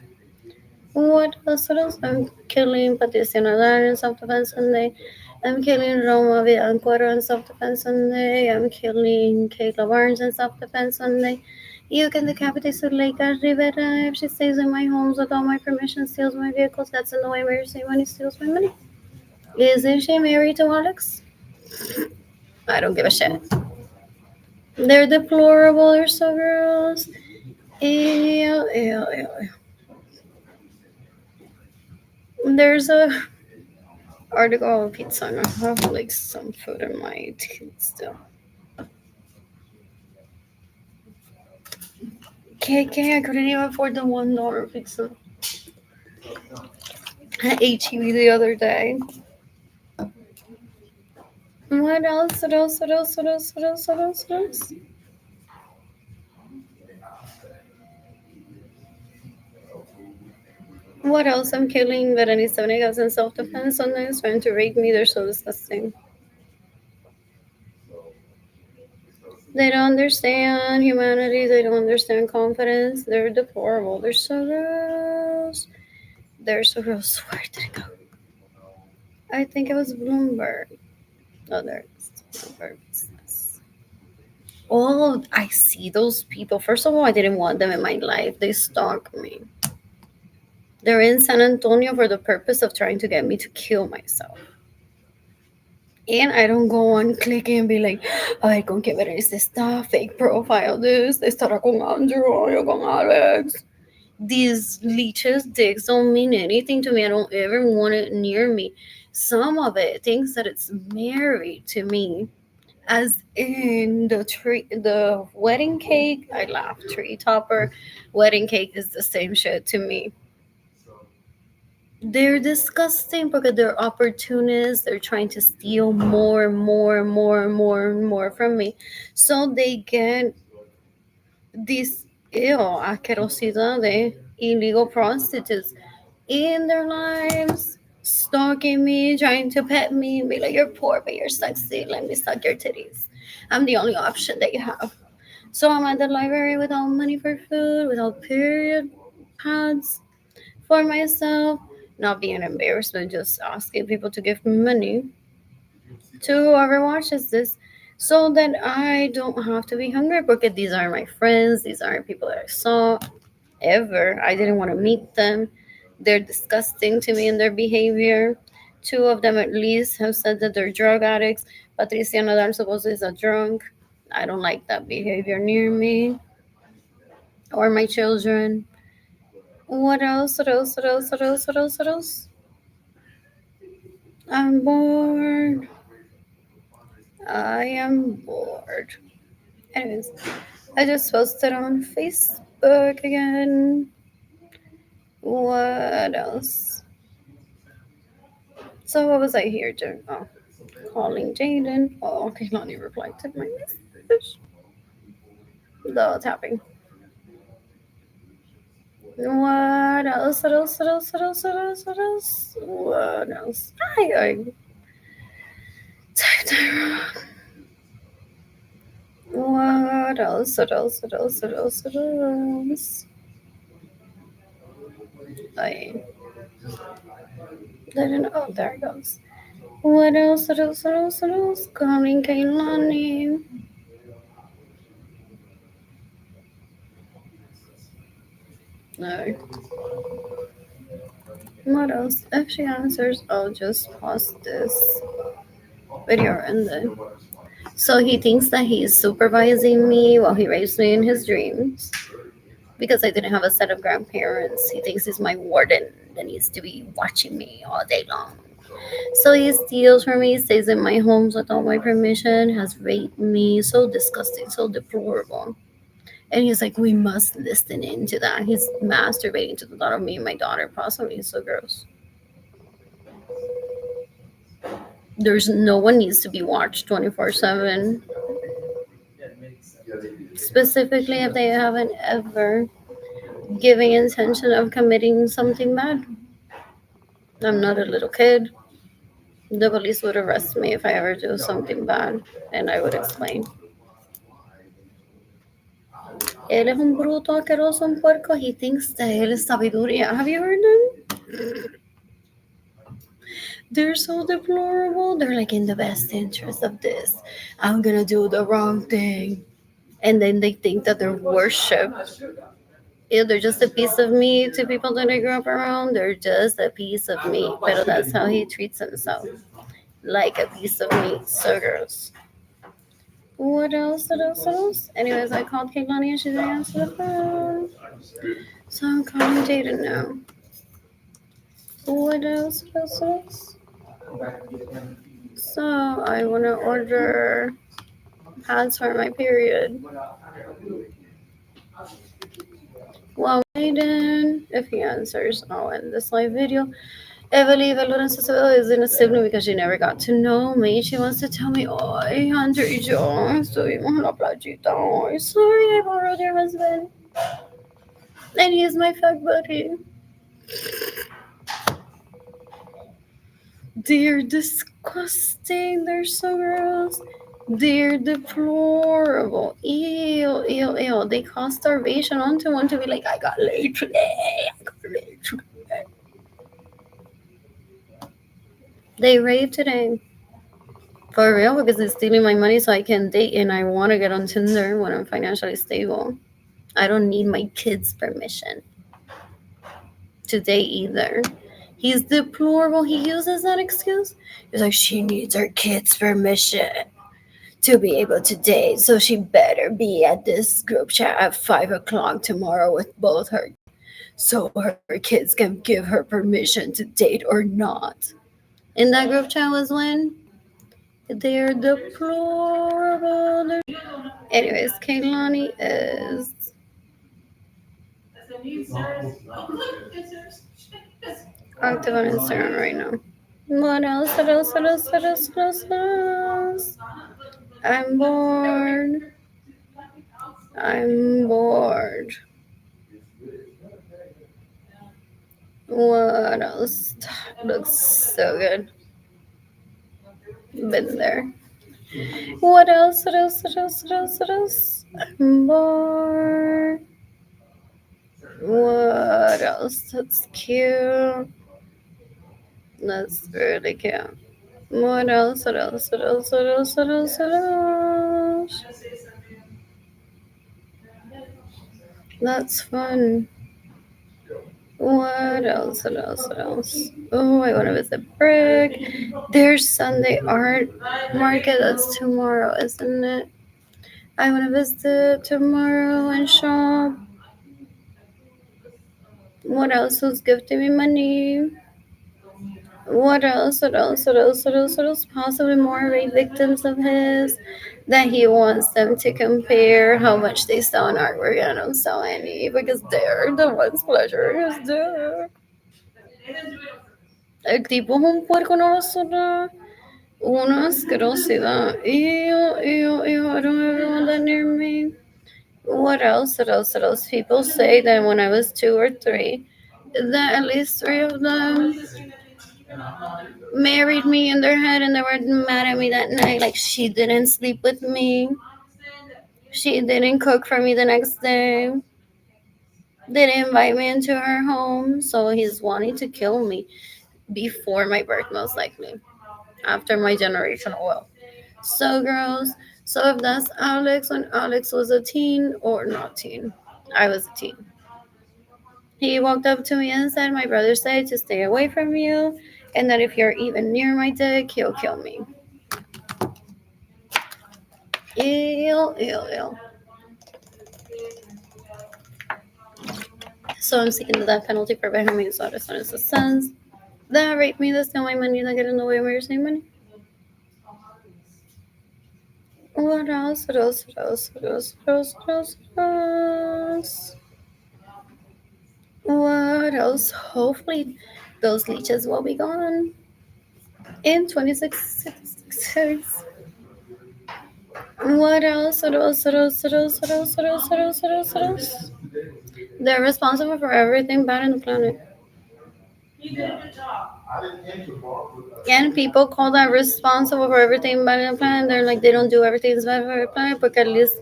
What else? What else? I'm killing Patricia Nadal in self-defense Sunday. I'm killing Roma Villancuero in self-defense Sunday. I'm killing Kayla Barnes in self-defense Sunday. You can decapitate Zuleika Rivera if she stays in my homes without my permission, steals my vehicles. That's in the way Mary St. Money steals my money. Isn't she married to Alex? I don't give a shit. They're deplorable. They're so gross. Ew, ew, ew. There's a article of pizza, and I have like some food in my teeth still. KK, I couldn't even afford the $1 pizza at HEB the other day. What else? What else? What else? What else? What else? What else? What else? What else? I'm killing Berenice Venegas in self-defense on this, trying to rape me. They're so disgusting. They don't understand humanity. They don't understand confidence. They're deplorable. They're so gross. They're so gross. Where did it go? I think it was Bloomberg. Oh, there it is. Bloomberg business. Oh, I see those people. First of all, I didn't want them in my life. They stalk me. They're in San Antonio for the purpose of trying to get me to kill myself. And I don't go on clicking and be like, a ver, ¿con qué ver este está? Fake profile this. Estará con Andrew or yo con Alex. These leeches dicks don't mean anything to me. I don't ever want it near me. Some of it thinks that it's married to me. As in the wedding cake, I laugh. Tree topper, wedding cake is the same shit to me. They're disgusting because they're opportunists. They're trying to steal more, more, more, more, more from me. So they get these asquerosidad de illegal prostitutes in their lives, stalking me, trying to pet me, be like, you're poor, but you're sexy. Let me suck your titties. I'm the only option that you have. So I'm at the library without money for food, without period pads for myself, not being embarrassed, but just asking people to give me money to whoever watches this so that I don't have to be hungry because these are my friends, these aren't people that I saw ever. I didn't want to meet them. They're disgusting to me in their behavior. Two of them at least have said that they're drug addicts. Patricia Nadal supposedly is a drunk. I don't like that behavior near me or my children. What else? What else? What else? What else? What else? What else? I'm bored. I am bored. Anyways, I just posted on Facebook again. What else? So what was I here doing? Oh, calling Jaden. Oh, okay, Lonnie replied to my message. The tapping. What else? What else? What else? What else? What else? What else? What else? Hi. What else? What else? What else? What else? What else? I didn't. Oh, there it goes. What else? What else? What else? What else? Calling Kaylani. No. What else? If she answers, I'll just pause this video and then. So he thinks that he's supervising me while he rapes me in his dreams because I didn't have a set of grandparents. He thinks he's my warden that needs to be watching me all day long. So he steals from me, stays in my homes without my permission, has raped me. So disgusting, so deplorable. And he's like, we must listen into that. He's masturbating to the thought of me and my daughter, possibly. It's so gross. There's no one needs to be watched 24/7. Specifically, if they haven't ever given intention of committing something bad. I'm not a little kid. The police would arrest me if I ever do something bad, and I would explain. Él es un bruto asqueroso, un puerco. He thinks that él es sabiduría. Have you heard them? They're so deplorable. They're like, in the best interest of this, I'm gonna do the wrong thing. And then they think that they're worship. Yeah, they're just a piece of me to people that I grew up around. They're just a piece of me. But that's how he treats himself. like a piece of meat. So gross. What else? What else? What else? Anyways, I called Kaylani and she didn't answer the phone. So I'm calling Jaden now. What else? What else? What else? So I want to order pads for my period. Well, Jaden, if he answers, I'll end this live video. Evely Lorenzo is in a sibling because she never got to know me. She wants to tell me, oh, Hunter y yo estuvimos en la playita. Oh, sorry, I borrowed your husband. And he is my fuck buddy. They're disgusting. They're so gross. They're deplorable. Ew, ew, ew. They cause starvation onto one to be like, I got laid today. I got laid today. They rave today. For real, because they're stealing my money so I can date and I want to get on Tinder when I'm financially stable. I don't need my kids' permission to date either. He's deplorable. He uses that excuse. He's like, she needs her kids' permission to be able to date, so she better be at this group chat at 5 o'clock tomorrow with both her, so her kids can give her permission to date or not. In that group chat was when they're deplorable. Anyways, Kaylani is active on Instagram right now. What else? What else? What else? What else? What else? What else? I'm bored. I'm bored. What else? Looks so good. Been there. What else? What else? What else? What else? What else? I'm bored. What else? That's cute. That's really cute. What else? What else? What else? What else? What else? What else? That's fun. What else? What else? What else? Oh, I want to visit Brick. There's Sunday art market. That's tomorrow, isn't it? I want to visit tomorrow and shop. What else? Who's gifting me money? What else? What else? What else? What else? What else? Possibly more rape victims of his that he wants them to compare how much they sell in artwork. I don't sell any because they're the ones pleasuring his dick. El tipo es un puerco, una basura, una asquerosidad. Ew, ew, ew. I don't ever want that near me. What else? What else? What else? People say that when I was 2 or 3, that at least 3 of them married me in their head and they were mad at me that night. Like, she didn't sleep with me. She didn't cook for me the next day. Didn't invite me into her home. So he's wanting to kill me before my birth, most likely. After my generational wealth. So gross. So if that's Alex when Alex was a teen or not teen, I was a teen. He walked up to me and said, my brother said to stay away from you, and that if you're even near my dick, he'll kill me. Ew, ew, ew. So I'm seeking the death penalty for Benjamin Suarez and his sons that rape me, that steal my money, that get in the way of my receiving money. What else? What else? What else? What else? What else? What else? What else? What else? Hopefully, those leeches will be gone in 26. What else? What else? What else? What else? What else? What else? What else? What else? What else? They're responsible for everything bad in the planet. And people call that responsible for everything bad in the planet. They're like, they don't do everything bad for the planet, but at least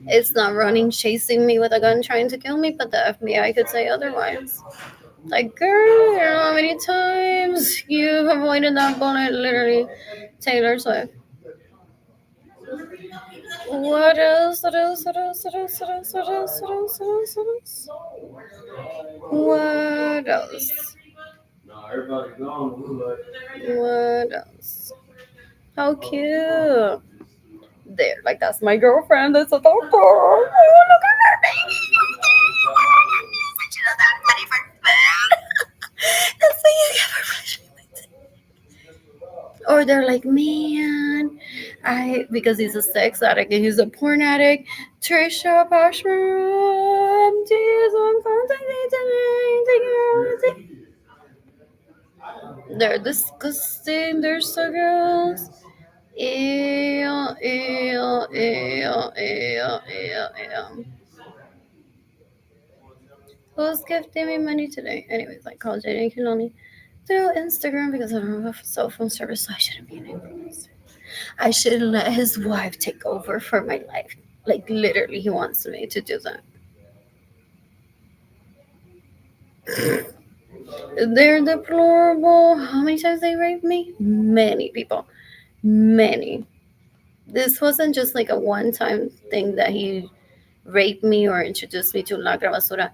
it's not running, chasing me with a gun, trying to kill me. But the FBI could say otherwise. Like, girl, you know how many times you've avoided that bullet, literally. Taylor Swift. What else? What else? What else? What else? What else? What else? What else? What else? What else? What else? What else? How cute. There, like that's my girlfriend. That's a doctor. Oh, look at her baby. She doesn't have money for food. That's why you give her pleasure. Or they're like, man, I because he's a sex addict and he's a porn addict. Trisha Pashram, Jesus, I'm contacting tonight. They're disgusting. They're so gross. Ew, ew, ew, ew, ew, ew. Who's gifting me money today? Anyways, I called Jaden Kinoni through Instagram because I don't have a cell phone service, so I shouldn't be an influencer. I should let his wife take over for my life. Like, literally, he wants me to do that. They're deplorable. How many times they raped me? Many people. Many. This wasn't just like a one time thing that he raped me or introduced me to La Grabasura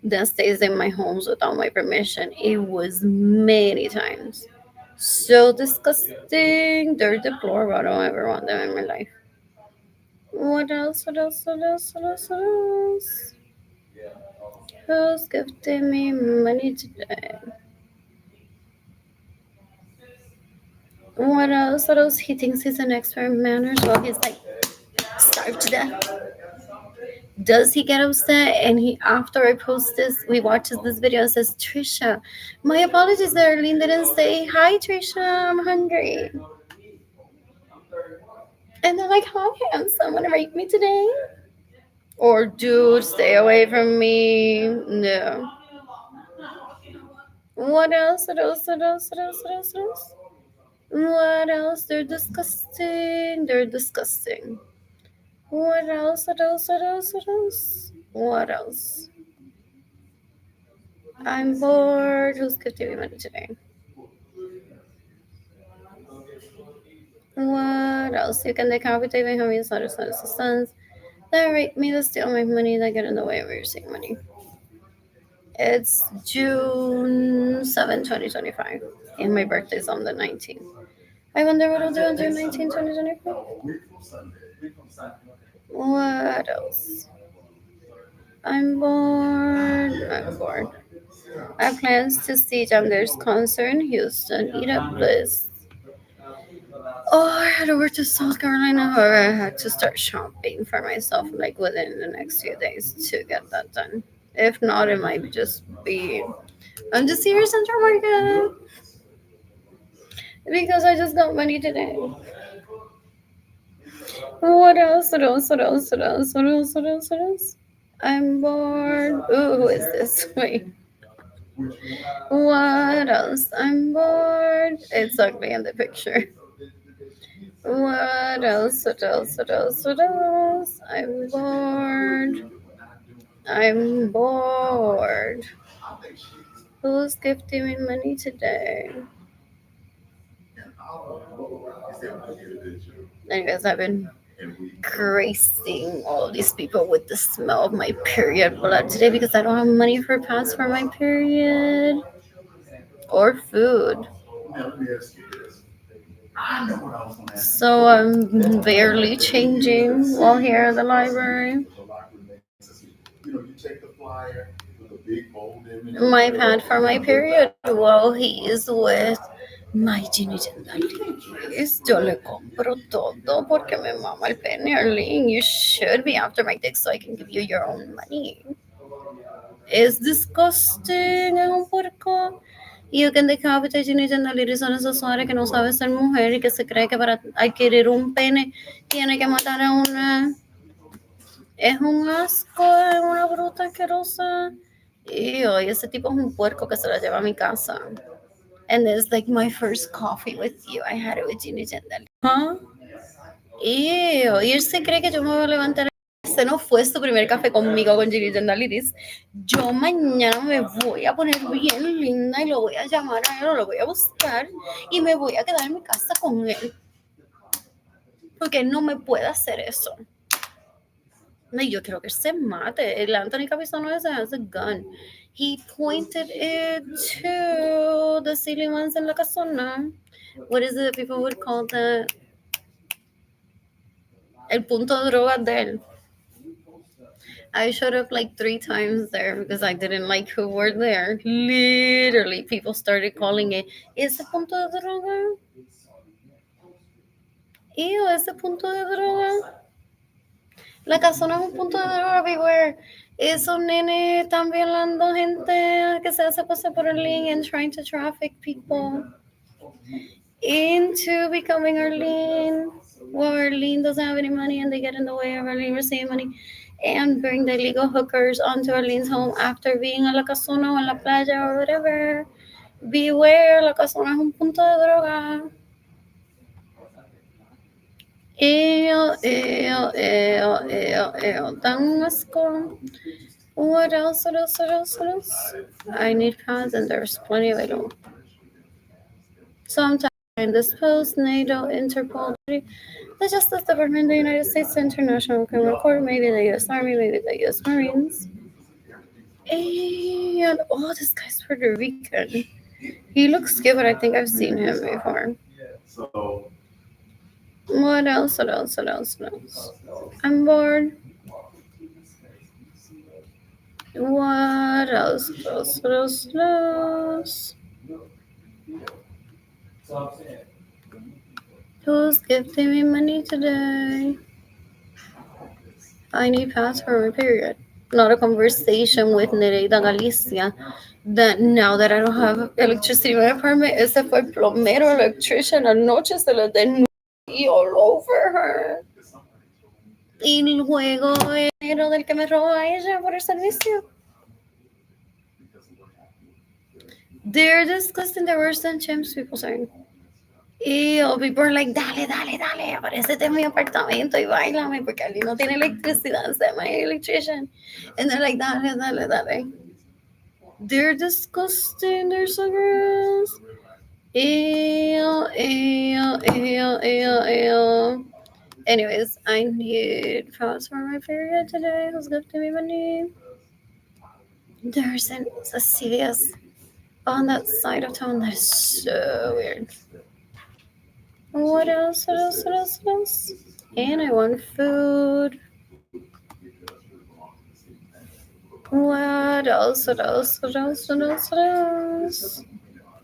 that stays in my homes without my permission. It was many times. So disgusting. They're deplorable. I don't ever want them in my life. What else? What else? What else? What else? What else? Who's gifting me money today? What else? What else? He thinks he's an expert in manners. Well, he's like starved to death. Does he get upset? And he, after I post this, we watches this video and says, Trisha, my apologies that Arlene didn't say, hi, Trisha, I'm hungry. And they're like, hi, handsome, want to rape me today? Or, dude, stay away from me. No. What else? What else? What else? What else? What else? What else? What else? They're disgusting. They're disgusting. What else? What else? What else? What else? What else? I'm bored. Who's gifting me money today? What else? You can decapitate my homies, daughters, sons, sons. That rape me, that steal my money, that get in the way of receiving money. It's June 7, 2025. And my birthday's on the 19th. I wonder what I'll do on June 19, 2025. What else? I'm bored. I'm bored. I have plans to see Jander's concert in Houston. Eat up bliss. Oh, I had to work to South Carolina, or I had to start shopping for myself like within the next few days to get that done. If not, it might just be on the Sears Central Market because I just got money today. What else? What else? What else? What else? What else? What else? What else? I'm bored. Ooh, who is this? Wait. What else? I'm bored. It's ugly in the picture. What else? What else? What else? What else? I'm bored. I'm bored. Who's gifting me money today? Anyways, I've been gracing all these people with the smell of my period blood today because I don't have money for pads for my period or food. So I'm barely changing while here at the library. My pad for my period, well, he is with my Ginny Liz. Yo le compro todo porque me mama el pene, Arlene. You should be after my dick so I can give you your own money. It's disgusting, es un puerco. You can decapitate Ginny Liz son esos suares que no sabe ser mujer y que se cree que para adquirir un pene tiene que matar a una. Es un asco, es una bruta asquerosa. Ew, y ese tipo es un puerco que se la lleva a mi casa. And it's like my first coffee with you. I had it with Ginny Jendal. Huh? Ew, y él se cree que yo me voy a levantar. Ese no fue su primer café conmigo con Ginny Jendaliris. Yo mañana me voy a poner bien linda y lo voy a llamar a él o lo voy a buscar y me voy a quedar en mi casa con él. Porque él no me puede hacer eso. No, yo quiero que se mate. El Anthony Capizano ese has a gun. He pointed it to the ceiling ones in la casona. What is it people would call that? El punto de drogas de él. I showed up like 3 times there because I didn't like who were there. Literally, people started calling it, ¿ese punto de droga? Ew, ese punto de droga. La casona es un punto de droga, beware. Esos nenes están violando gente que se hace pasar por Arlene and trying to traffic people into becoming Arlene. Well, Arlene doesn't have any money and they get in the way of Arlene receiving money and bring the illegal hookers onto Arlene's home after being a la casona o en la playa or whatever. Beware, la casona es un punto de droga. Dan un asco. What else? What else? What else? What else? I need pads and there's plenty available. Sometimes in this post, NATO, Interpol, the Justice Department, the United States International Criminal Court, maybe the U.S. Army, maybe the U.S. Marines. And oh, this guy's Puerto Rican. He looks good, but I think I've seen him before. So. What else? What else? What else? What else? I'm bored. What else? What else? What else? What else? Who's gifting me money today? I need pass for my period. Not a conversation with Nereida Galicia. That now that I don't have electricity in my apartment, ese fue el plomero, electrician, anoche se lo desnudé all over her. Y luego el dinero del que me robó a ella por el servicio. They're disgusting, they're worse than chimps, people saying. Y people are like, dale, dale, dale, aparecete en mi apartamento y bailame, porque Ali no tiene electricidad, se my electrician. And they're like, dale, dale, dale. They're disgusting, they're so gross. Ew, ew, ew, ew, ew. Anyways, I need pause for my period today. Who's gifting me money? There's a CVS on that side of town. That is so weird. What else? What else? What else? What else? And I want food. What else? What else? What else? What else? What else?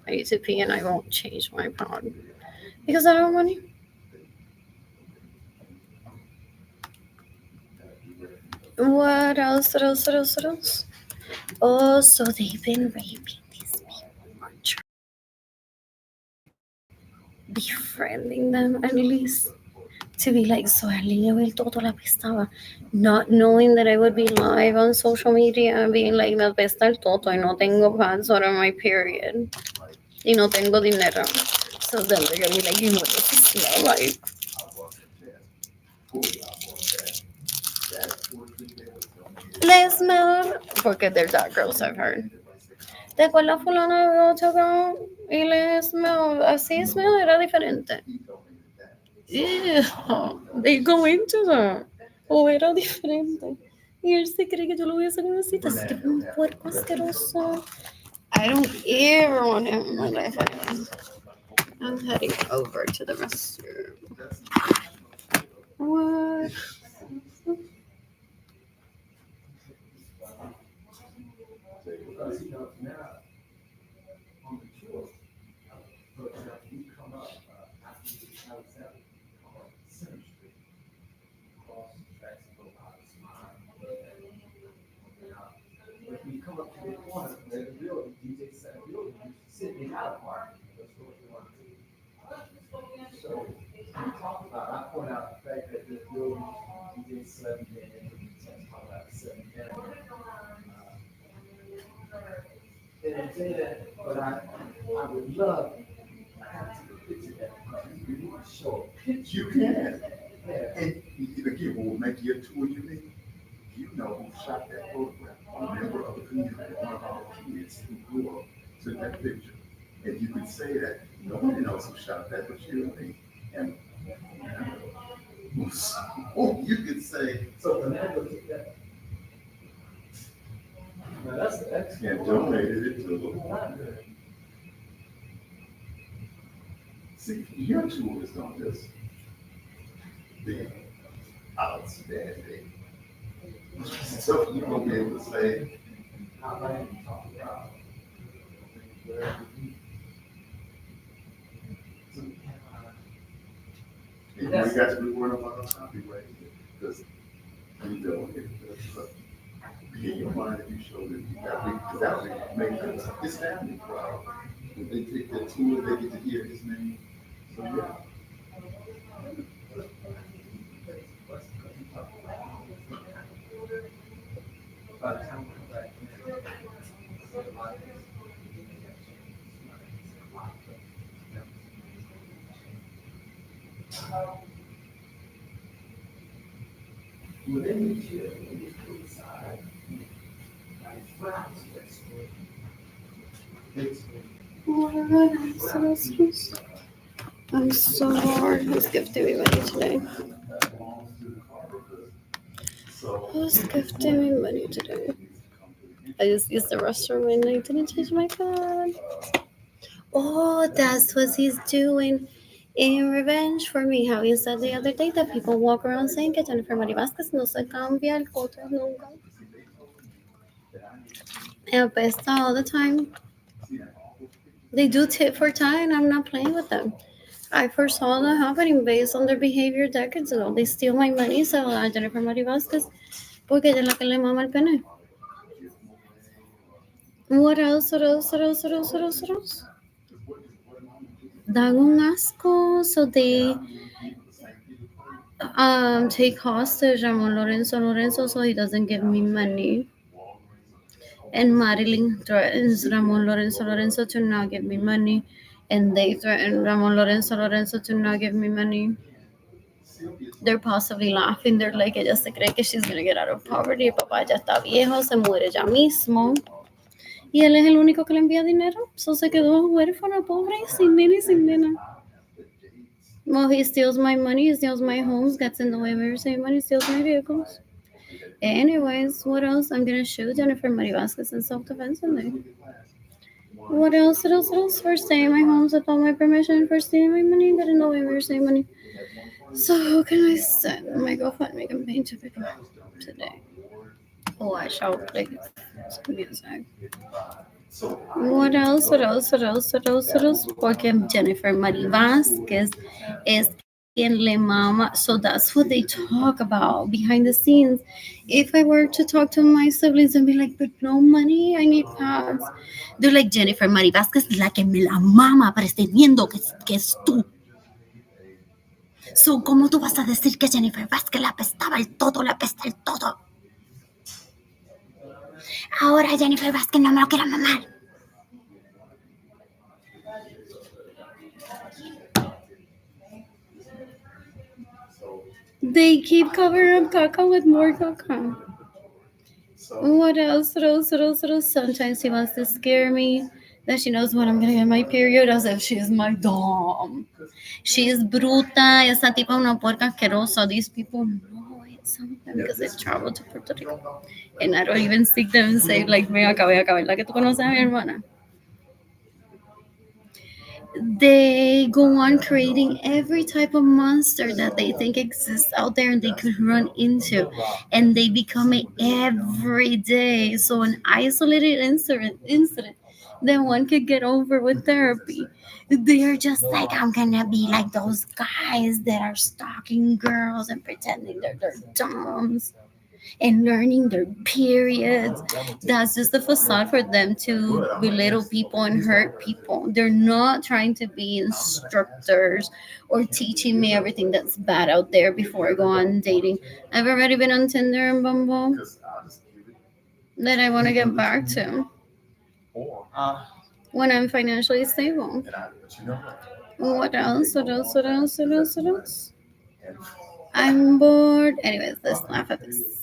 I need to pee and I won't change my pod because I don't have money. What else? What else? What else? What else? Oh, so they've been raping these people, befriending them at least to be like, so Arlene el todo la apestaba, not knowing that I would be live on social media and being like, me apesta el toto y no tengo pants out of my period y no tengo dinero. So then they're gonna be like, what does it smell like? They smell, porque they're that girls, I've heard. ¿Te acuerdas fulana de otro girl? Y le smell, así smell era diferente. Ew, they go into that. O era diferente. Y él se cree que yo lo voy a hacer una cita. Así que un puerco asqueroso. I don't ever want him in my life again. I'm heading over to the restroom. What? But I would love to have to picture that. You want to show a picture. You can. And again, what will make your tour unique, you know who shot that photograph. A member of the community, one of our kids who grew up, took that picture. And you could say that nobody knows who shot that but you. And you could say, So the member took that. Now that's the excellent. and donated it to the. See, your tour is gonna just be outstanding. So you gonna be able to say, we got to be worried about our copyright, because you don't get in your mind if you show that you got, that would make his family proud. If they take that tour, they get to hear his name. So yeah. I'm so bored. Who's gifting me money today? Who's gifting me money today? I just used the restroom and I didn't change my card. Oh, that's what he's doing in revenge for me. How he said the other day that people walk around saying que Jennifer Mari Vázquez no se cambia el coto nunca. And apesta all the time. They do tit for tat and I'm not playing with them. I foresaw that happening based on their behavior decades ago. They steal my money, so Jennifer Mari Vázquez, porque ella es la que le mama el pene. What else? What else? What else? What else? What else? What else? Dan un asco, so they take hostage Ramon Lorenzo so he doesn't give me money. And Marilyn threatens Ramon Lorenzo to not give me money. And they threaten Ramon Lorenzo to not give me money. They're possibly laughing. They're like, ella se cree que she's gonna get out of poverty. El papá ya está viejo, se muere ya mismo. Y él es el único que le envía dinero. So se quedó huérfano, pobre, sin nene y sin nena. Well, he steals my money, he steals my homes, gets in the way of everything, money, steals my vehicles. Anyways, what else? I'm gonna shoot Jennifer Mari Vázquez in self-defense today. What else? What else? What else? For staying in my homes without my permission, for stealing my money, getting in the way of everything, money. So who can I send my GoFundMe campaign to pick up today? Oh, I shall play some music. What else? What else? What else? What else? What else? Porque Jennifer Mari Vázquez es quien le mama. So that's what they talk about behind the scenes. If I were to talk to my siblings and be like, but no money, I need pads. They're like, Jennifer Mari Vázquez es la que me la mama pretendiendo que es tú. So, ¿cómo tú vas a decir que Jennifer Vázquez le apestaba el todo, le apesta el todo? Ahora Jennifer Vázquez no me lo quiere mamar. They keep covering up caca with more caca. What else? What else? What else? What else? Sometimes he wants to scare me that she knows when I'm gonna get my period as if she's my dom. She is bruta. Esa tipa una puerca asquerosa. These people know it sometimes because they travel to Puerto Rico. And I don't even seek them and say, like, ven acá, ¿verdad que tú conoces a mi hermana? They go on creating every type of monster that they think exists out there and they could run into. And they become it every day. So an isolated incident that one could get over with therapy. They are just like, I'm gonna be like those guys that are stalking girls and pretending they're their doms and learning their periods. That's just a facade for them to belittle people and hurt people. They're not trying to be instructors or teaching me everything that's bad out there before I go on dating. I've already been on Tinder and Bumble that I want to get back to when I'm financially stable. What else? What else? What else? What else? What else? I'm bored. Anyways, let's laugh at this.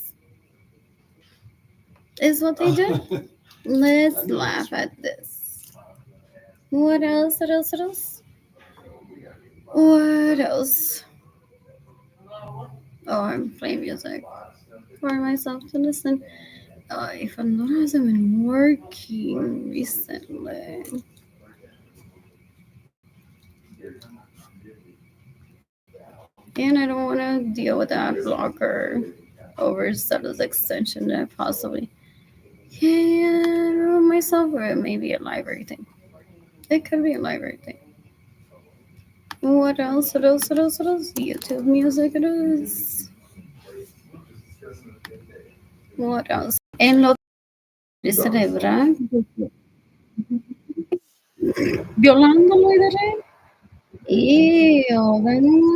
Is what they do. Let's laugh at this. What else? What else? What else? What else? Oh, I'm playing music for myself to listen. If Pandora hasn't been working recently. And I don't want to deal with that blocker over status extension that possibly can ruin myself, or it may be a library thing. It could be a library thing. What else? What else? What else? What else? YouTube music it is. What else? En lo que celebra violándolo y de rey. Ew,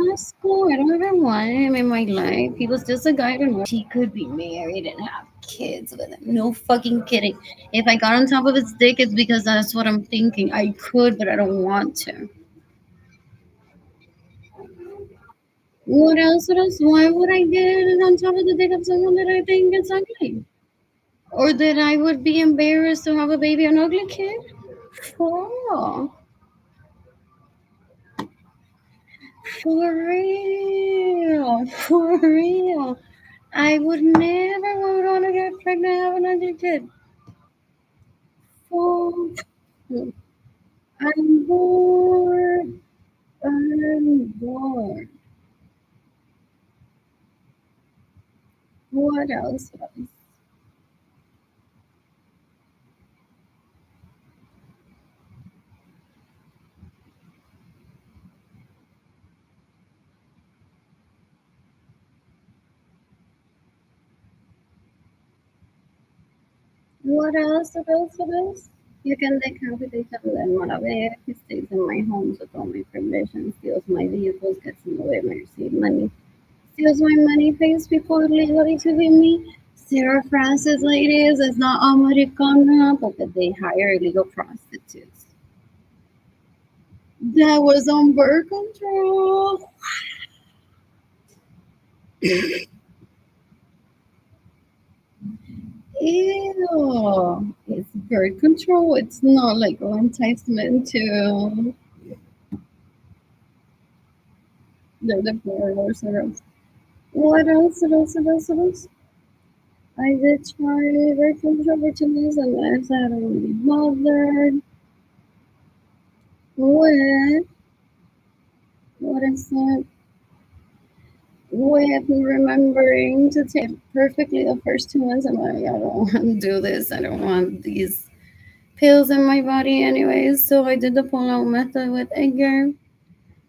that's cool. I don't ever want him in my life. He was just a guy to know. He could be married and have kids with him. No fucking kidding. If I got on top of his dick, it's because that's what I'm thinking. I could, but I don't want to. What else? What else? Why would I get on top of the dick of someone that I think is ugly? Or that I would be embarrassed to have a baby, an ugly kid? For For real. For real. I would never want to get pregnant and have another kid. For I'm bored. I'm bored. What else? What else? What else? What else? You can decapitate him then whatever. He stays in my home with all my permission, steals my vehicles, gets in the way of my received money, steals my money, pays people illegally to be me. Sarah Francis ladies is not Americana, but that they hire illegal prostitutes. That was on birth control. Ew. It's birth control. It's not like enticement to the poor or sort of. What else? What else? What else? What else? I did try birth control opportunities and I said I don't want to be bothered with what is that? With remembering to take perfectly the first 2 months. I'm like, I don't want to do this. I don't want these pills in my body anyways. So I did the pull-out method with Edgar.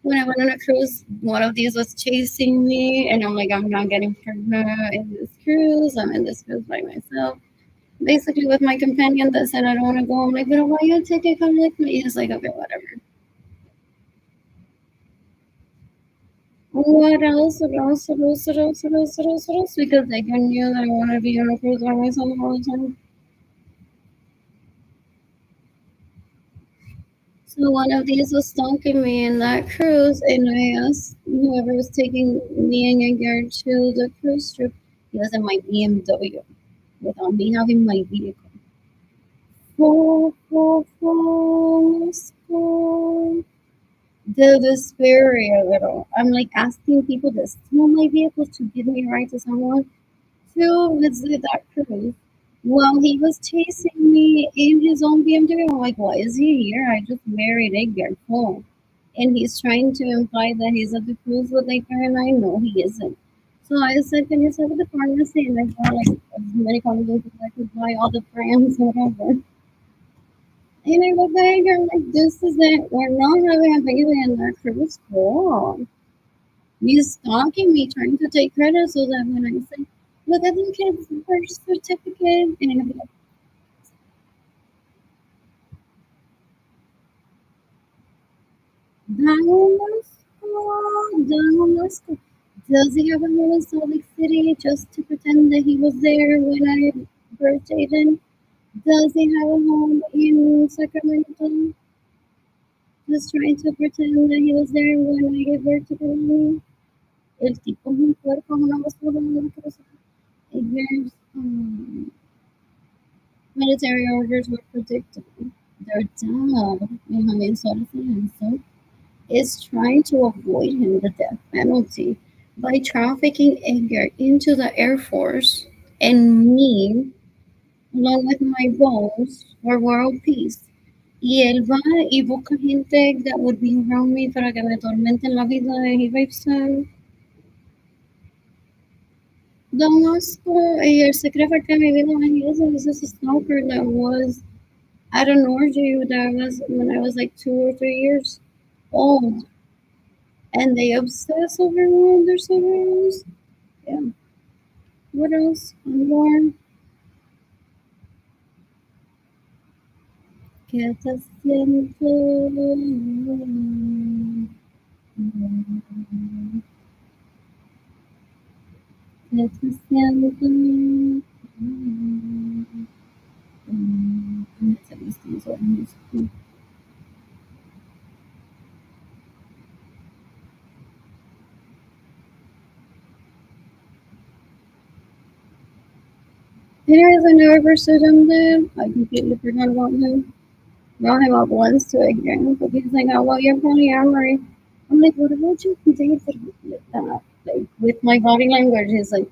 When I went on a cruise, one of these was chasing me, and I'm like, I'm not getting pregnant in this cruise. I'm in this cruise by myself. Basically, with my companion that said I don't want to go. I'm like, but why you take it? Come with me. He's like, okay, whatever. What else? What else? What else? What else? What else? What else? What else? Because I knew that I wanted to be on a cruise by myself all the time. So one of these was stalking me in that cruise, and I asked whoever was taking me and Edgar to the cruise trip. He was in my BMW without me having my vehicle. Let's go. The despair of it all. I'm like asking people to steal my vehicle to give me a ride to someone to visit that cruise. While he was chasing me in his own BMW, I'm like, why is he here? I just married Edgar. Oh. And he's trying to imply that he's at the cruise with Edgar, and I know he isn't. So I said, can you stop at the pharmacy? And I got like as many condoms as I could buy, all the brands, whatever. And I go back, I'm like, this is it. We're not having a baby in that cruise. Cool. He's stalking me, trying to take credit so that when I say, look at the kid's birth certificate, and I'm like, Donald, does he have a home in Salt Lake City just to pretend that he was there when I birthed Aiden? Does he have a home in Sacramento? Just trying to pretend that he was there when I gave birth to Kalani? El tipo es un puerco, una basura, una cosa. Ignorance, military orders were predictable. Their dad, Mohammed Salih, is trying to avoid him the death penalty by trafficking Edgar into the Air Force and me, along with my boss, for world peace. Y él va y busca gente that would be around me para que me tormenten la vida. He rapes them. Damasco, el secreto que me vino my heels was this stalker that was at an orgy that was when I was like 2 or 3 years old. And they obsess over their sorrows. Yeah. What else? Unborn. ¿Qué te siento? ¿Qué te siento? Se me están sorriendo. Anyways, I never pursued him then. I completely forgot about him. Brought him up once to again, but he's like, oh, well, you're polyamory. I'm like, what about you dated like that? Like, with my body language, he's like,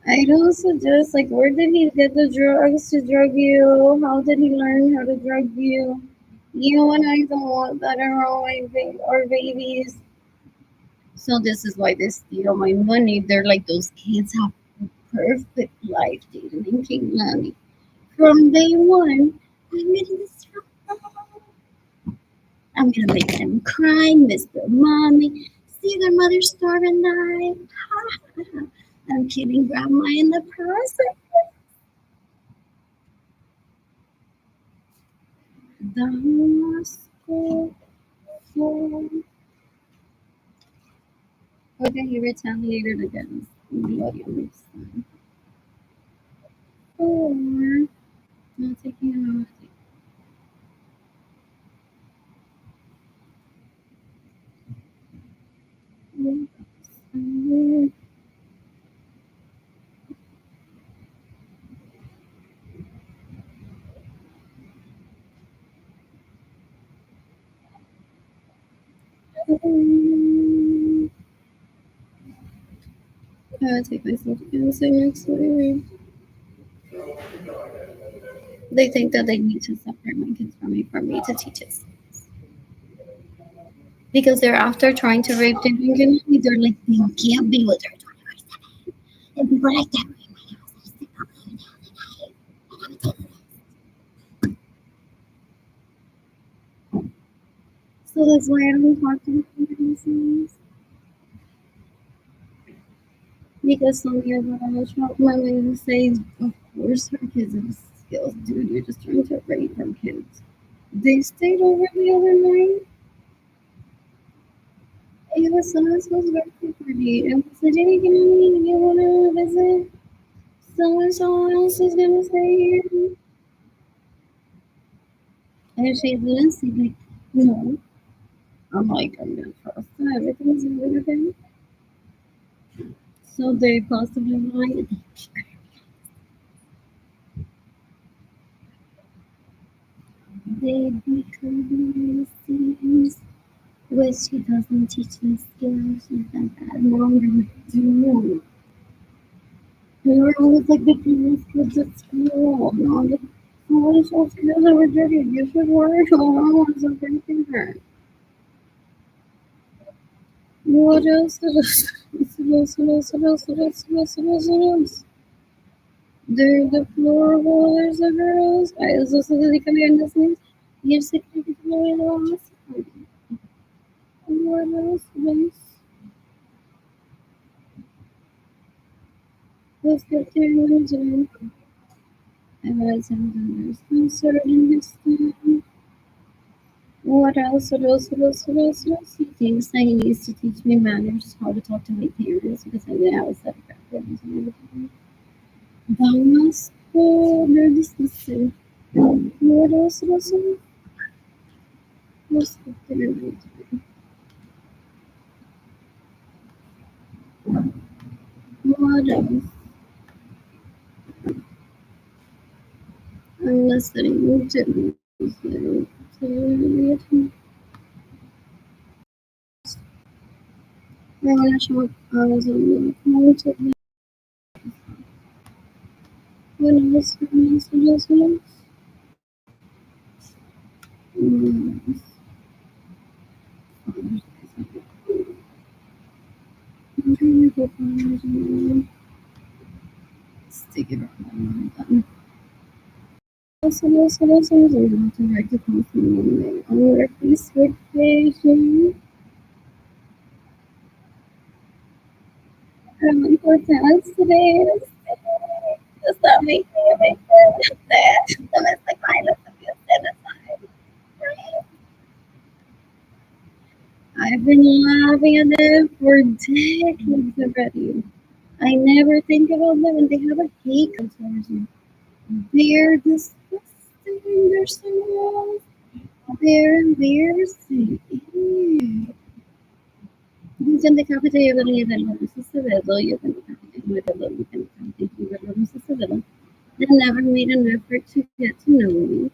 I don't suggest, like, where did he get the drugs to drug you? How did he learn how to drug you? You and I don't want that around our babies. So this is why they steal my money. They're like, those kids have a perfect life dating in Kingland. From day one, I'm gonna disrupt them. I'm gonna make them cry, miss their mommy, see their mother starve and die. I'm kidding, grandma in the process. Damasco. Okay, he retaliated against Williams. Or not taking him out. I take myself seriously next week. They think that they need to separate my kids from me for me to teach it. Because they're after trying to rape them. They're like, they can't be with her 24/7. And people like that. So that's why I don't talk to them. Because some years when I was shot, my mom says, of course her kids have skills, dude. You're just trying to rape her kids. They stayed over the other night. It was someone's birthday party. And I said, Jenny, you want to visit? So and so else is going to stay here. And she's like, no. I'm like, I'm going to trust her. Everything's going to be okay. So they possibly might. They become things which she doesn't teach me skills that bad mom would do. We were always like the cleanest kids at school. And all the foolish old skills that were dirty. You should work. Oh, I want something different. What else? They're deplorable. There's the girls. I was also the command listening. You're sick of the way the last. What else? Let's get there. I was in the concert in this time. What else? He thinks that he needs to teach me manners, how to talk to my parents, because I didn't have a set of backgrounds and everything. Vamos por discussão. What else? Let's get there. What else? I'm listening to I want to show I was on the phone to when I was I'm trying to go find Also, direct to call from Monday on your Facebook page. Important today. Does that make me a victim? Domestic violence abuse genocide. I've been laughing at them for decades already. I never think about them and they have a hate towards me. They're disgusting. They're so gross. They're embarrassing. Ew. You can decapitate a little, you can Acevedo, you can decapitate Modelo, you can decapitate Modelo, Acevedo. They never made an effort to get to know me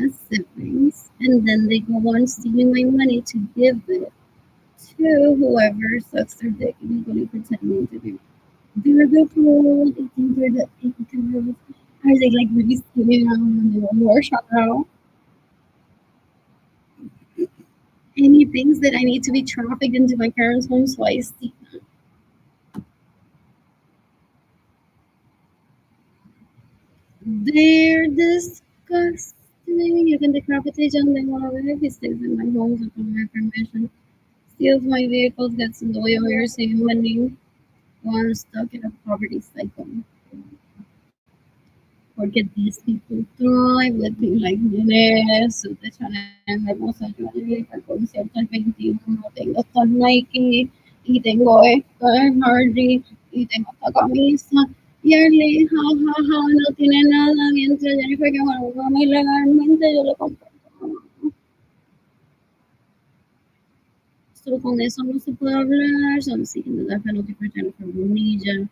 as siblings, and then they go on stealing my money to give it to whoever sucks their dick and equally pretending to be. They're the cool, they think they're the pink girls. Are they like really skinny around when they were more shot out? Any things that I need to be trafficked into my parents' home so I see. They're disgusting. You can decapitate John Denmark if he stays in my home without my permission. Steals my vehicles, gets in the way of your saving money. While I'm stuck in a poverty cycle. Porque these people thrive with things like millionaires, so the time vamos a ayudar al concierto el 21, tengo esta Nike, y tengo esta Hardy, y tengo esta camisa, y Arlie, jajaja, no tiene nada, mientras Jennifer que bueno, ilegalmente yo le compré. So con eso no se puede hablar, so I'm seeking the death penalty for Jennifer Bonilla.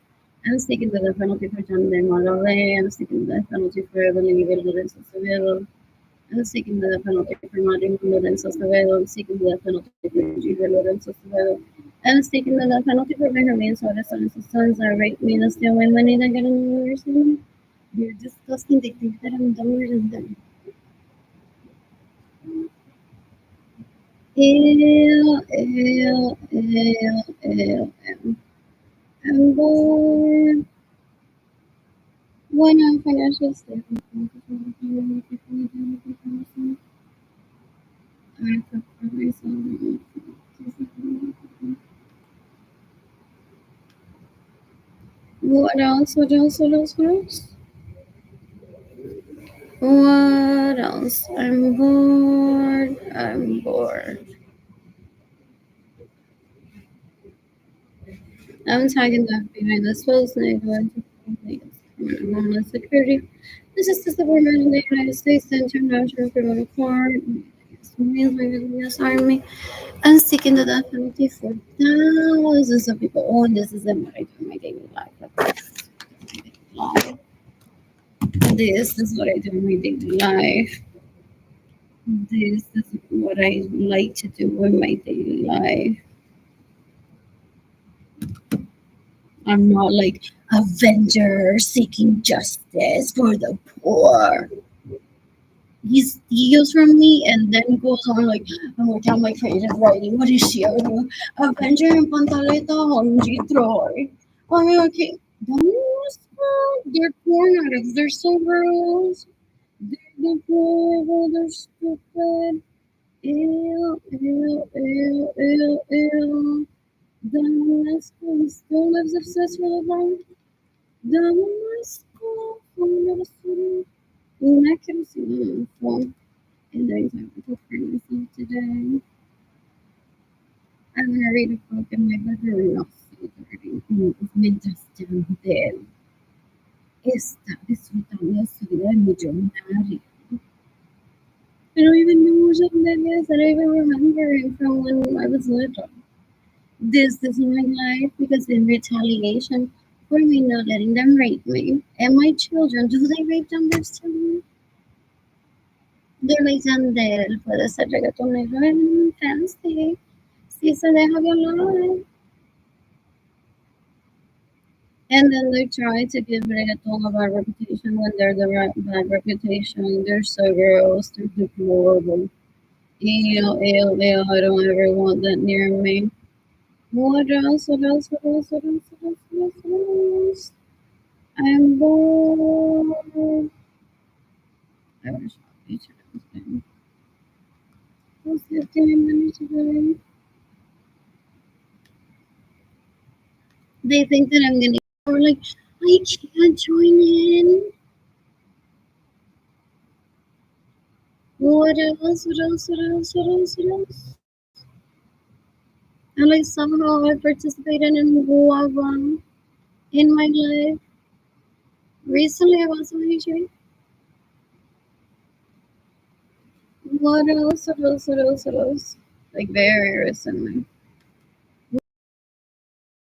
I'm seeking the death penalty for John De Malave. I'm seeking the death penalty for Evelyn Lorenzo Acevedo. I'm seeking the death penalty for Martin Lorenzo Acevedo. I'm seeking the death penalty for Gilbert Lorenzo Acevedo. I'm seeking the death penalty for Benjamin Suarez and his sons that raped me and steal my money that get in the university. They're disgusting. They think that I'm dumber than them. Ew, ew, ew, ew, ew. I'm bored. Why not financial statement? I prefer myself. What else? What else? What else? What else? What else? I'm bored. I'm bored. I'm tagging that behind the spells neighborhood. Homeland Security. This is the government in the United States, the International Criminal Court, U.S. Army, and seeking the death penalty for thousands of people. Oh, this is what I do in my daily life. This is what I do in my daily life. This is what I like to do in my daily life. I'm not like Avenger seeking justice for the poor. He steals from me and then goes on like, I'm working on my creative writing. What is she? Avenger in Pantaleta Honji Troy. I mean, okay, those they're porn addicts. They're so gross. They're horrible. They're stupid. Ew, ew, ew, ew, ew. Damasco still lives obsessed with a bomb. Damasco, I can see them from and I have to for myself today. I'm gonna read a book in my bedroom not so dirty. Mientras él está disfrutando su vida de millonario. I don't even know which one that is. I don't even remember it from when I was little. This is my life because in retaliation for me not letting them rape me and my children, do they rape them? They're still they're like Yandel, puede ser reggaetonero en fancy. Sí se deja violar. And then they try to give reggaeton a bad reputation when they're the bad reputation. They're so gross, they're deplorable. Ew, ew, ew, I don't ever want that near me. What else? What else? What else? What else? What else? What else? What else? I'm bored. I wish I could. What's 15 minutes away? They think that I'm gonna or like I can't join in. What else? What else? What else? What else? What else? And like somehow I participated in guava in my life. Recently I was on YouTube. What else? What else? What else? What else? Like very recently.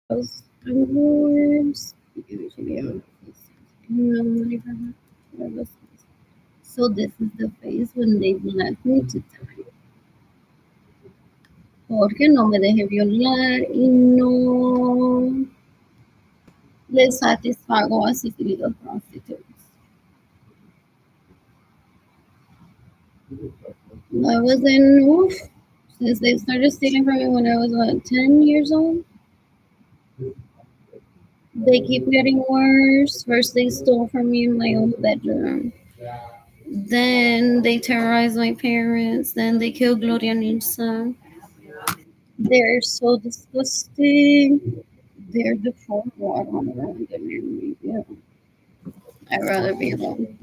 Those awards. Usually so this is the phase when they left me to die. Porque no me dejé violar y no le satisfago a sus queridos prostitutes. I was in oof, since they started stealing from me when I was what 10 years old. They keep getting worse. First they stole from me in my own bedroom. Then they terrorized my parents. Then they killed Gloria Nilsson. They're so disgusting. They're the fourth one on the name. Yeah. I'd rather be alone.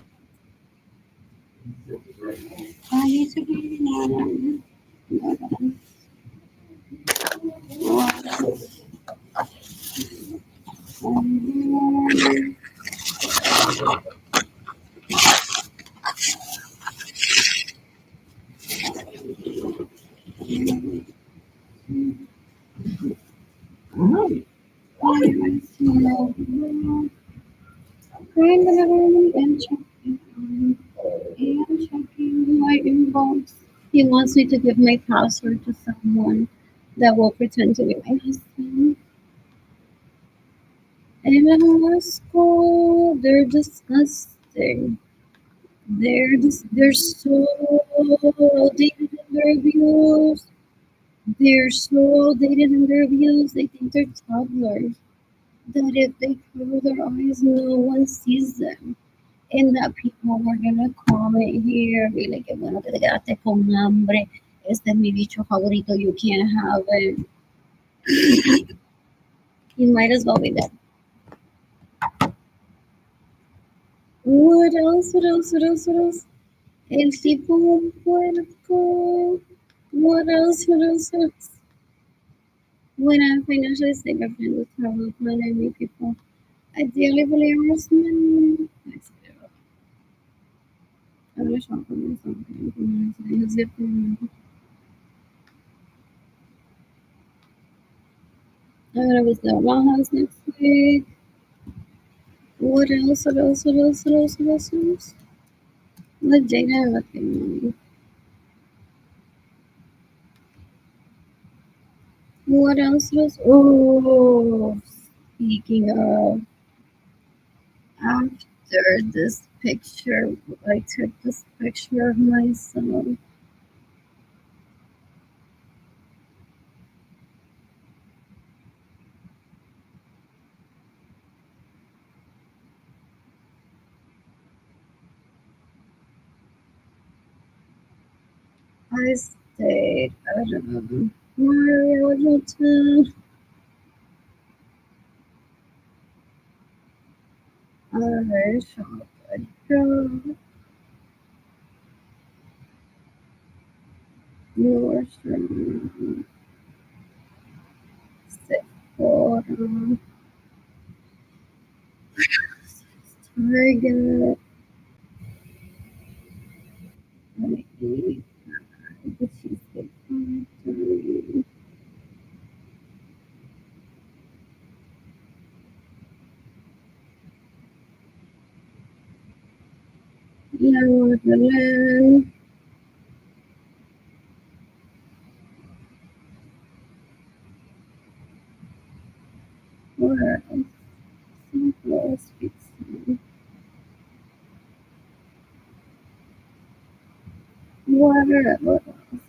I need to be alone. Checking my inbox. He wants me to give my password to someone that will pretend to be my husband. And school, they're disgusting. They're so outdated in their views. They're so outdated in their views. They think they're toddlers. That if they cover their eyes, no one sees them. And that people were gonna comment here, be like, "Qué bueno que te quedaste con hambre. Este es mi bicho favorito. You can't have it. You might as well be dead." What else? What else? What else? What else? El tipo puerco. What else? What else? What else? When I financially stable friends with travel plan, I meet people. Ideally, believers, men. I wish I could do something. It's different. I'm gonna visit my house next week. What else? What else? What else? What else? What else? What else? Let Jada have a thing. What else? What else? Oh, speaking of, after this picture, I took this picture of myself. I stayed at Marriott Hotel. I shopped at Nordstrom, Sephora, Target, Nike, the Cheesecake Factory. Legoland. What else? Southwest Pizza. What else?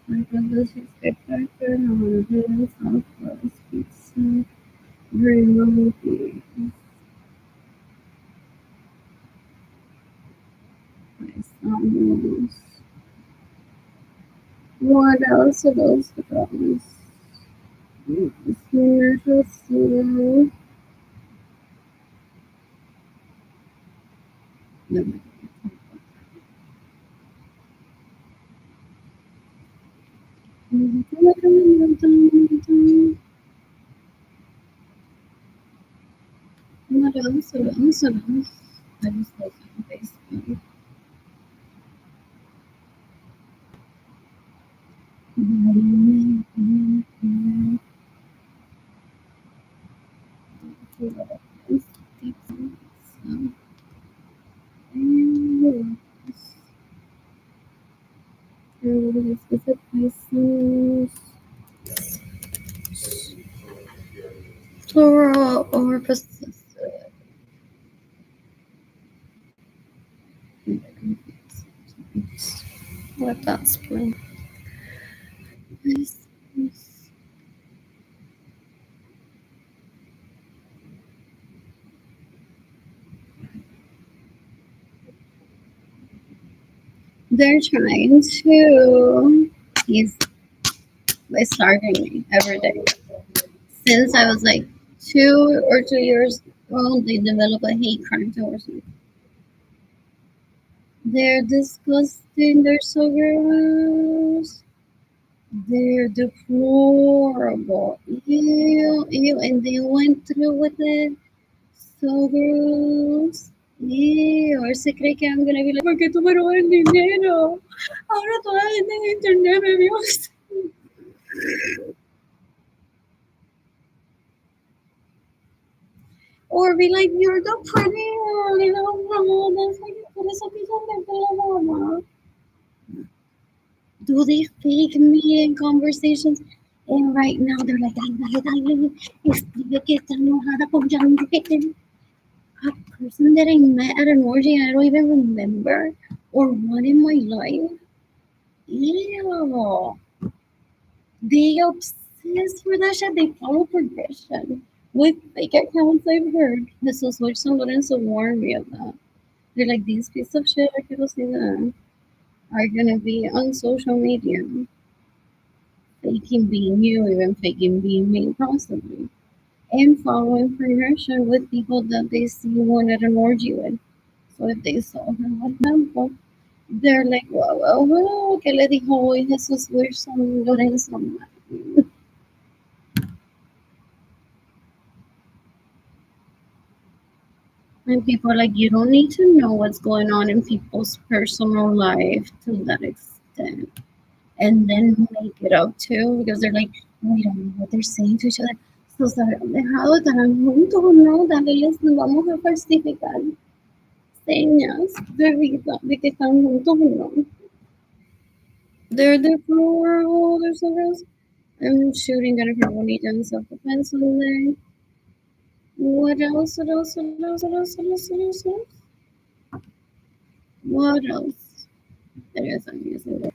I got the Cheesecake Factory, Holiday, Southwest Pizza, Green Monkey, What else? What else? What else? Let's see. What else? What else? What else? I just looked on Facebook. Specific places, plural or possessive. What that's spring. They're trying to tease by starving me every day. Since I was like 2 or 2 years old, they develop a hate crime towards me. They're disgusting. They're so gross. They're deplorable. Ew, ew. And they went through with it. So gross. Ew. Or se cree que I'm gonna be like, ¿por qué tú me robas el dinero? Ahora toda la gente en internet me vio. Or be like, you're the pretty little girl. That's like, por eso que yo me veo, mama. Do they fake me in conversations? And right now they're like, ay, dale, dale, escribe que está enojada con Jan. A person that I met at an orgy and I don't even remember or one in my life. Ew. They obsess for that shit. They follow progression. With fake accounts I've heard. This was which San Lorenzo warned me of that. They're like, these pieces of shit, I could see them, are gonna be on social media. Faking being you, even faking being me, possibly. And following progression with people that they see one at an orgy with. So if they saw her, for example, they're like, wow, wow, wow, ¿qué le dijo hoy Jesús Wilson Lorenzo? And people are like, you don't need to know what's going on in people's personal life to that extent. And then make it up too, because they're like, we don't know what they're saying to each other. So se habrán dejado, estarán juntos o no, dale, les vamos a falsificar señas de vida de que están juntos o no. They're the plural, they're so gross. I'm shooting at her when he done self-defense on there. What else? What else? What else? What else? What else? What else? What else? What else? There is something.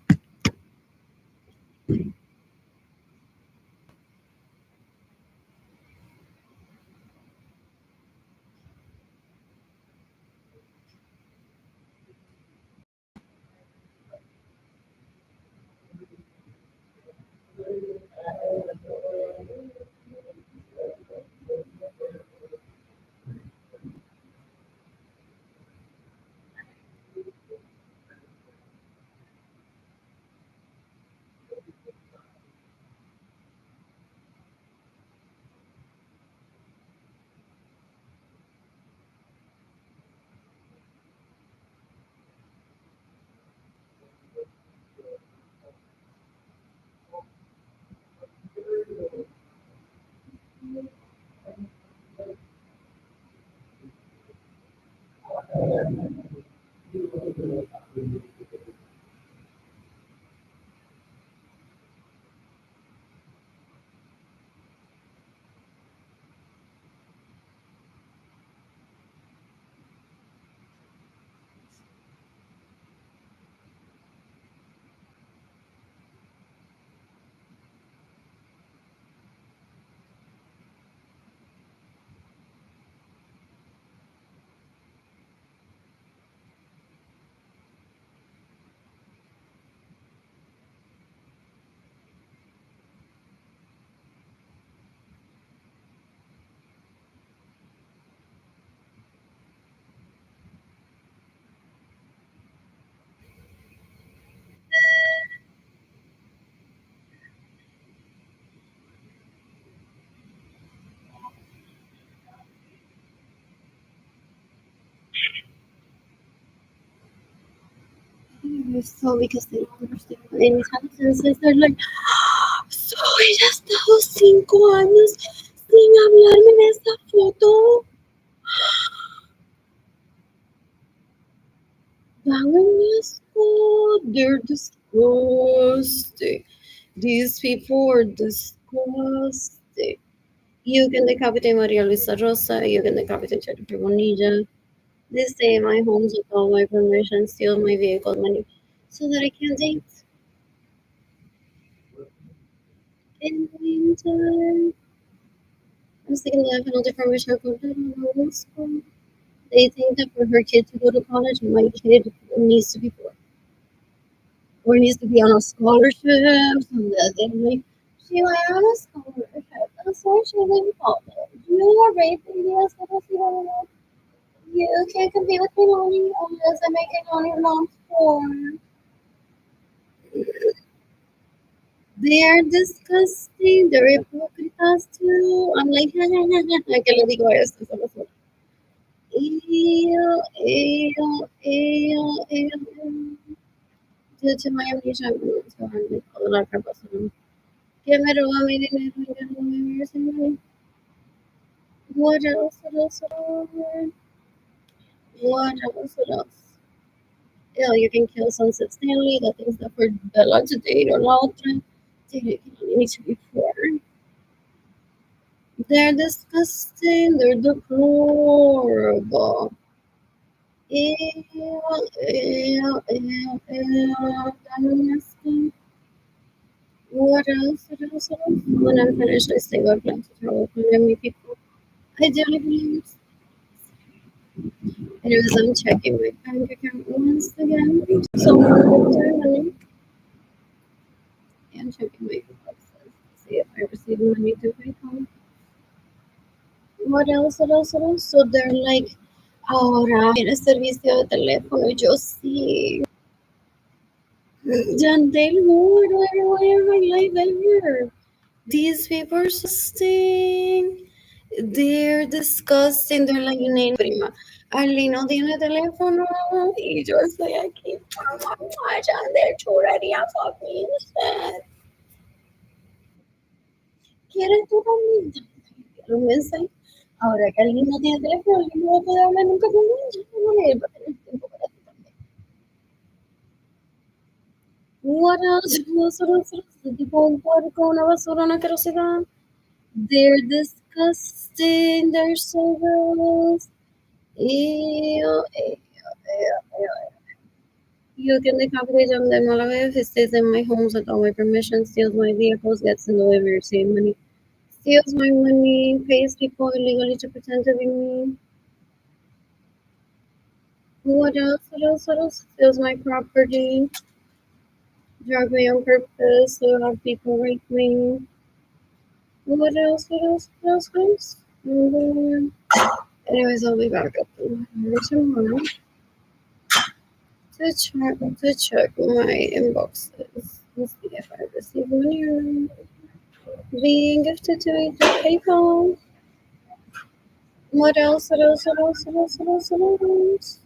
So because they don't understand any sentences, they're like, so ella estado 5 años sin hablarme en esa foto. They're disgusting. These people are disgusting. You can decapitate Maria Luisa Rosa, you can decapitate Jennifer Bonilla. They stay in my homes without my permission, steal my vehicle money so that I can date. In the meantime, I'm seeking the death penalty for Michelle Cordero. They think that for her kid to go to college, my kid needs to be poor. Or needs to be on a scholarship. So that they're like, she went on a scholarship. That's why she didn't college. You are raping the SWC. You can't compete with Melanie unless I make it on your mom's poor. They are disgusting. They're hypocrites too. I'm like, ¿qué le digo a esto? Ew, ew, ew, ew. Due to my amnesia, I'm going to like all our purpose. Que me roba mi dinero y ya no me merece money. What else? What else? What else? What else? Yeah, you can kill Sunset Stanley. That thinks that for Bella to date or la otra, they need to be poor. They're disgusting. They're deplorable. Ew, ew, ew, ew. Disgusting. What else? What else? What else? When I'm finished, I say I plan to travel with many people. I don't believe it. Anyways, I'm checking my bank account once again. So money. And checking my boxes. See if I receive money to PayPal. What else? What else? What else? So they're like, ahora el servicio de teléfono. Yo sí. Yandel, why am I like there? These people are disgusting. They're disgusting. They're like, prima. Ali no tiene teléfono y yo estoy aquí. Yandel, churaría fucking shit. ¿Quieres tú también? Un mensaje. Ahora que alguien no tiene teléfono, alguien no va a poder hablar nunca con ella. No va a tener tiempo para ti también. What else? Tipo un puerco, una basura, una carosidad. They're disgusting. They're so gross. Ew, ew, ew. You can decapitate them de mala vez. He stays in my homes without my permission, steals my vehicles, gets in the way of receiving money, steals my money, pays people illegally to pretend to be me. What else? What else? What else? Steals my property, drug me on purpose, so have people rape me. What else? What else? What else? What else? Anyways, I'll be back up tomorrow to check my inboxes and see if I received money or not. Being gifted to me through PayPal. What else? What else? What else? What else? What else? What else?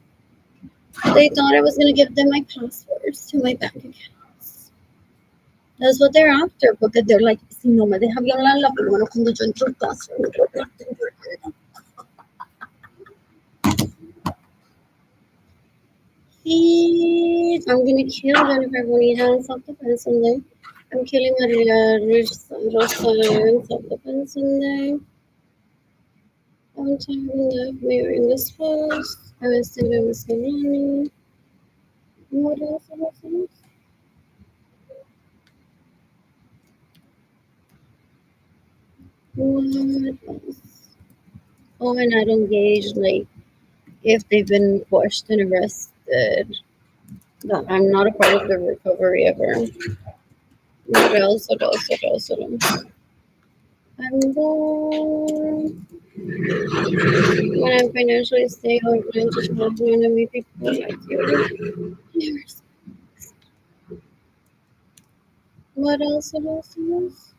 They thought I was gonna give them my passwords to my bank accounts. That's what they're after, because they're like, si no me deja violarla, pero bueno, cuando yo entro al password. I'm gonna kill Jennifer Bonilla in self-defense someday. I'm killing Maria Rosa in self-defense someday. I'm tired of wearing this post. I was thinking I was money. What else? What else? What else? What else? Oh, and I don't gauge like if they've been pushed and arrested. That I'm not a part of the recovery ever. What else? What else? What else? What else? I'm going. When I'm financially stable, I'm going to talk to enemy people like you. What else? What else? What else?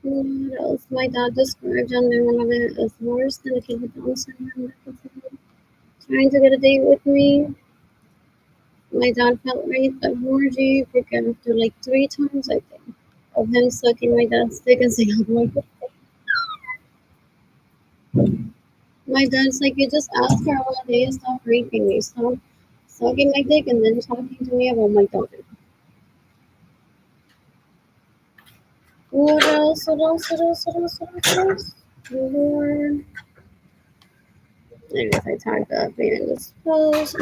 What else? My dad described under one of it as worse than a kid with Down syndrome. Trying to get a date with me. My dad felt raped by Morgie after like 3 times, I think, of him sucking my dad's dick and saying, I'm like, my dad's like, you just ask her one day, stop raping me, stop sucking my dick, and then talking to me about my daughter. What else? What else? What else? What else? What else? Lord. I guess I tagged up being disposed.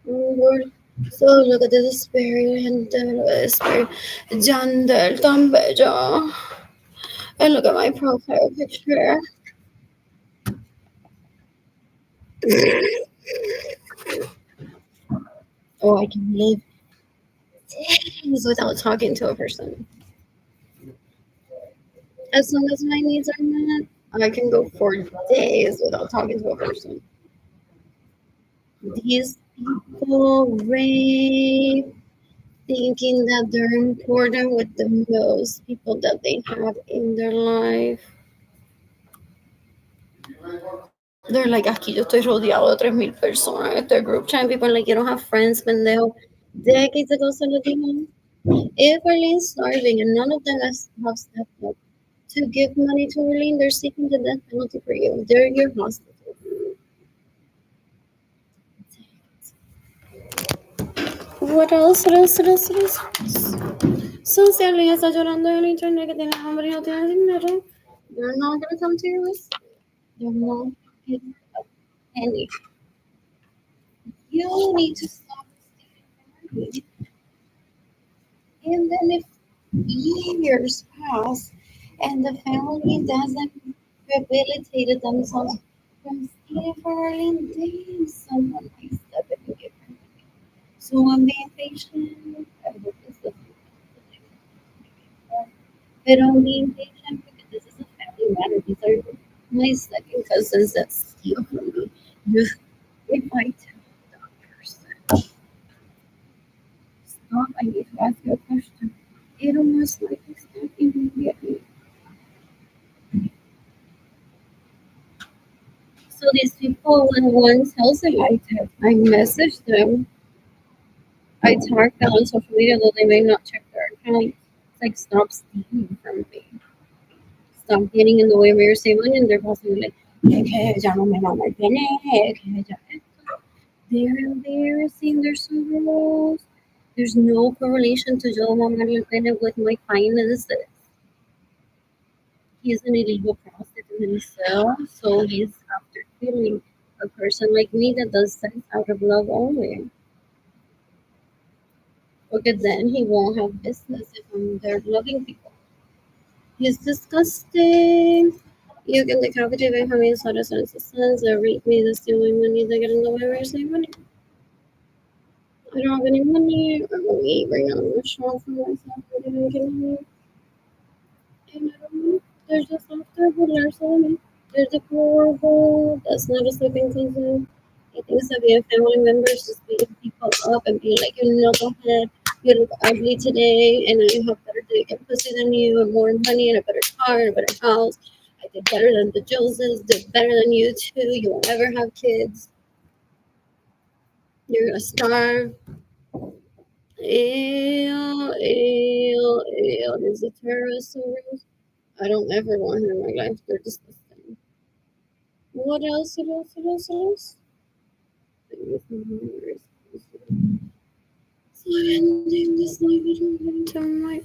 Lord. So look at the spirit and the spirit. Jandel tan bello. And look at my profile picture. Oh, I can live days without talking to a person. As long as my needs are met, I can go for days without talking to a person. These people rape, thinking that they're important with the most people that they have in their life. They're like, aquí yo estoy rodeado de 3,000 personas. Este group chat, people like, you don't have friends, pendejo. Decades ago, se lo dijo. If Arlene's starving and none of them have stepped up to give money to Arlene, they're seeking the death penalty for you. They're your hostages. What else? What else? What else? What else? So si Arlene está llorando en el internet que tiene hambre y no tiene dinero, they're not gonna come to your rescue. They're not gonna pick up penny. You need to stop stealing. And then if years pass and the family doesn't rehabilitate themselves from stealing for Arlene, then someone might step in and give her money. So I'm being patient. I hope this doesn't happen. But I'm being patient because this is a family matter. These are my second cousins that steal from me. If I tell that person, stop, I need to ask you a question. It'll most likely stop immediately. So these people, when one tells them, I message them, I tag them on social media, though they may not check their account. It's like, stop stealing from me. Stop getting in the way of your saving, and they're possibly like, que ya no me mama el pene, que ya esto. They're embarrassing, they're so gross. There's no correlation to Joe Mama el pene with my finances. He's an illegal prostitute himself, so he's after killing a person like me that does sex out of love only. Because then he won't have business if I'm there loving people. He's disgusting. You can decapitate by how many daughters and sons that rape me, that's the only money they get in the way where I save money. I don't have any money. I'm gonna eat right now. I'm gonna shop for myself. I didn't get any. And I don't know. There's just after there's so many. There's a horrible. That's not a sleeping cousin. He thinks that being family members just beating people up and being like, you know, go ahead. You look ugly today, and I have better dick and pussy than you, and more money, and a better car, and a better house. I did better than the Josephs, did better than you too. You won't ever have kids. You're gonna starve. Ew, ew, ew. There's a terrorist stories. I don't ever want her in my life. They're disgusting. What else? What else? What else? What else? So I'm ending this live video into my